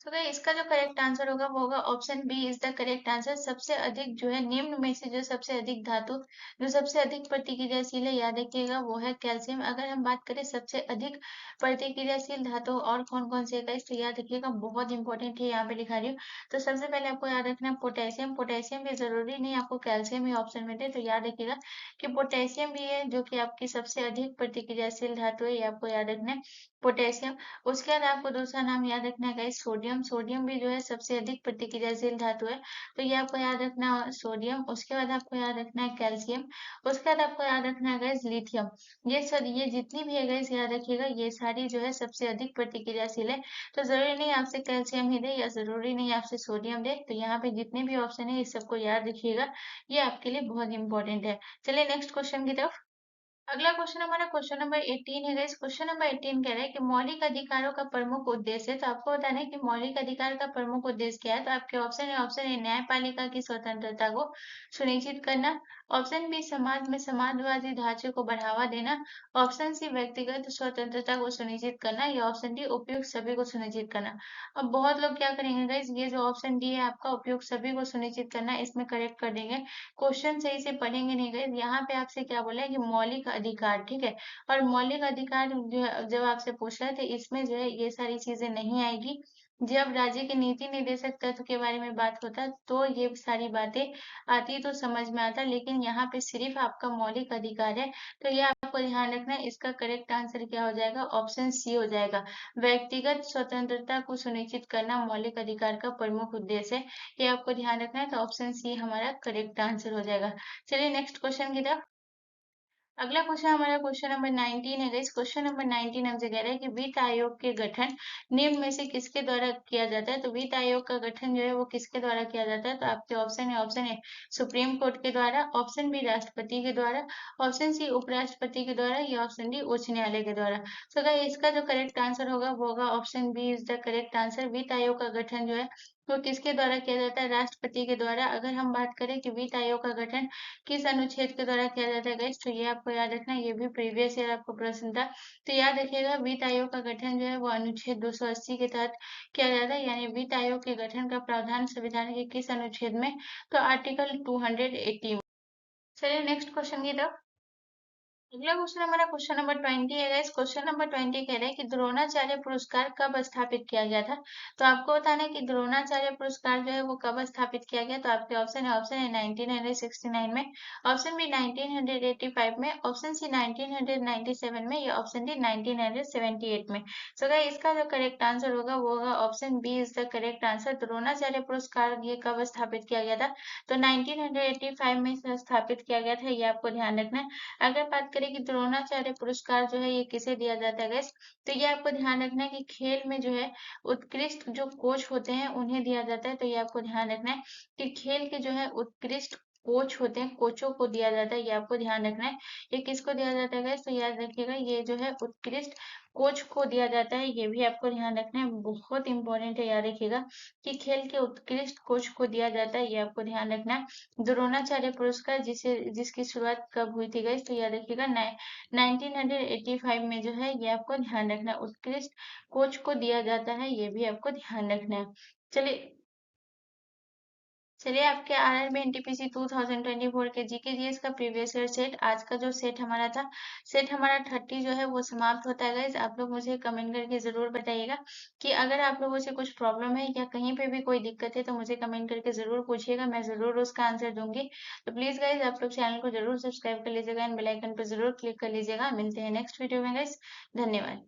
तो गाइस इसका जो करेक्ट आंसर होगा वो होगा option B is the correct answer. सबसे अधिक जो है निम्न में से जो सबसे अधिक धातु जो सबसे अधिक प्रतिक्रियाशील है, याद रखिएगा वो है कैल्शियम। अगर हम बात करें सबसे अधिक प्रतिक्रियाशील धातु और कौन कौन से है गाइस, तो याद रखिएगा बहुत इंपॉर्टेंट है, यहाँ पे लिखा रही हूँ। तो सबसे पहले आपको याद रखना है पोटेशियम। पोटेशियम भी जरूरी नहीं आपको कैल्शियम ही ऑप्शन में दे, तो याद रखिएगा कि पोटेशियम भी है जो कि आपकी सबसे अधिक प्रतिक्रियाशील धातु है, ये आपको याद रखना है पोटेशियम। उसके बाद आपको दूसरा नाम याद रखना है गाइस सोडियम। सोडियम भी जो है सबसे अधिक प्रतिक्रियाशील धातु है, तो ये आपको याद रखना है सोडियम। उसके बाद आपको याद रखना है कैल्शियम। उसके बाद आपको याद रखना है गाइस लिथियम। ये जितनी भी है गाइस याद रखिएगा ये सारी जो है सबसे अधिक प्रतिक्रियाशील है। तो जरूरी नहीं आपसे कैल्शियम ही दे या जरूरी नहीं आपसे सोडियम दे, तो यहाँ पे जितने भी ऑप्शन है इस सबको याद रखिएगा, ये आपके लिए बहुत इंपॉर्टेंट है। चलिए नेक्स्ट क्वेश्चन की तरफ। अगला क्वेश्चन हमारा क्वेश्चन नंबर 18 है गाइस। क्वेश्चन नंबर 18 कह रहा है कि मौलिक अधिकारों का प्रमुख उद्देश्य है। तो आपको बताना है कि मौलिक अधिकार का प्रमुख उद्देश्य क्या है। तो आपके ऑप्शन है, ऑप्शन ए न्यायपालिका की स्वतंत्रता को सुनिश्चित करना, ऑप्शन बी समाज में समाजवादी ढांचे को बढ़ावा देना, ऑप्शन सी व्यक्तिगत स्वतंत्रता को सुनिश्चित करना, या ऑप्शन डी उपयुक्त सभी को सुनिश्चित करना। अब बहुत लोग क्या करेंगे गाइस, ये जो ऑप्शन डी है आपका उपयुक्त सभी को सुनिश्चित करना, इसमें करेक्ट कर देंगे। क्वेश्चन सही से पढ़ेंगे नहीं गए, यहाँ पे आपसे क्या बोला है कि मौलिक अधिकार, ठीक है। और मौलिक अधिकार जो है जब आपसे पूछ रहे थे इसमें जो है ये सारी चीजें नहीं आएगी। जब राज्य के नीति निर्देशक तत्व के बारे में बात होता है तो ये सारी बातें आती तो समझ में आता, लेकिन यहाँ पे सिर्फ आपका मौलिक अधिकार है, तो ये आपको ध्यान रखना है। इसका करेक्ट आंसर क्या हो जाएगा, ऑप्शन सी हो जाएगा। व्यक्तिगत स्वतंत्रता को सुनिश्चित करना मौलिक अधिकार का प्रमुख उद्देश्य है, ये आपको ध्यान रखना है। तो ऑप्शन सी हमारा करेक्ट आंसर हो जाएगा। चलिए नेक्स्ट क्वेश्चन की तरफ। अगला क्वेश्चन हमारा क्वेश्चन नंबर 19 है गाइस। क्वेश्चन नंबर 19 हमसे कह रहा है कि वित्त आयोग के गठन निम्न में से किसके द्वारा किया जाता है। तो वित्त आयोग का गठन जो है वो किसके द्वारा किया जाता है। तो आपके ऑप्शन है, ऑप्शन ए सुप्रीम कोर्ट के द्वारा, ऑप्शन बी राष्ट्रपति के द्वारा, ऑप्शन सी उपराष्ट्रपति के द्वारा, या ऑप्शन डी उच्च न्यायालय के द्वारा। तो गाइस इसका जो करेक्ट आंसर होगा वो होगा option B is the correct answer. वित्त आयोग का गठन जो है वो किसके द्वारा किया जाता है, राष्ट्रपति के द्वारा। अगर हम बात करें कि वित्त आयोग का गठन किस अनुच्छेद के द्वारा किया जाता है गाइस, तो ये आपको याद रखना है, ये भी प्रीवियस ईयर आपको प्रश्न था। तो याद रखिएगा वित्त आयोग का गठन जो है वो अनुच्छेद 280 के तहत किया जाता है, यानी वित्त आयोग के गठन का प्रावधान संविधान के किस अनुच्छेद में, तो आर्टिकल 280 में। चलिए नेक्स्ट क्वेश्चन की तरफ। अगला क्वेश्चन हमारा क्वेश्चन नंबर 20 है गाइस। क्वेश्चन नंबर 20 कह रहा है कि द्रोणाचार्य पुरस्कार कब स्थापित किया गया था। तो आपको बताना है कि द्रोणाचार्य पुरस्कार जो है वो कब स्थापित किया गया। तो आपके ऑप्शन है, ऑप्शन है 1969 में, ऑप्शन बी 1985 में, ऑप्शन सी 1997 में, या ऑप्शन डी 1978 में। सो गाइस इसका जो करेक्ट आंसर होगा वो होगा option B is the correct answer. Dronacharya पुरस्कार ये कब स्थापित किया गया था, तो 1985 में स्थापित किया गया था, ये आपको ध्यान रखना है। अगर बात करें कि द्रोणाचार्य पुरस्कार जो है ये किसे दिया जाता है गैस, तो ये आपको ध्यान रखना है कि खेल में जो है उत्कृष्ट जो कोच होते हैं उन्हें दिया जाता है। तो ये आपको ध्यान रखना है कि खेल के जो है उत्कृष्ट कोच होते हैं, कोचों को दिया जाता है, ये आपको ध्यान रखना है। ये किसको दिया जाता है गैस, तो याद रखिएगा ये जो है उत्कृष्ट कोच को दिया जाता है, ये भी आपको ध्यान रखना है, बहुत इंपॉर्टेंट है, याद रखिएगा कि खेल के उत्कृष्ट कोच को दिया जाता है, ये आपको ध्यान रखना है। द्रोणाचार्य पुरस्कार जिसकी शुरुआत कब हुई थी गाइस, तो याद रखिएगा 1985 में जो है, ये आपको ध्यान रखना है। उत्कृष्ट कोच को दिया जाता है, ये भी आपको ध्यान रखना है। चलिए आपके आरआरबी एनटीपीसी 2024 के जीके जीएस का प्रीवियस ईयर सेट, आज का जो सेट हमारा था, सेट हमारा 30 जो है वो समाप्त होता है गाइज। आप लोग मुझे कमेंट करके जरूर बताइएगा कि अगर आप लोगों से कुछ प्रॉब्लम है या कहीं पे भी कोई दिक्कत है तो मुझे कमेंट करके जरूर पूछिएगा, मैं जरूर उसका आंसर दूंगी। तो प्लीज गाइज आप लोग चैनल को जरूर सब्सक्राइब कर लीजिएगा एंड बेल आइकन पर जरूर क्लिक कर लीजिएगा। मिलते हैं नेक्स्ट वीडियो में गाइज, धन्यवाद।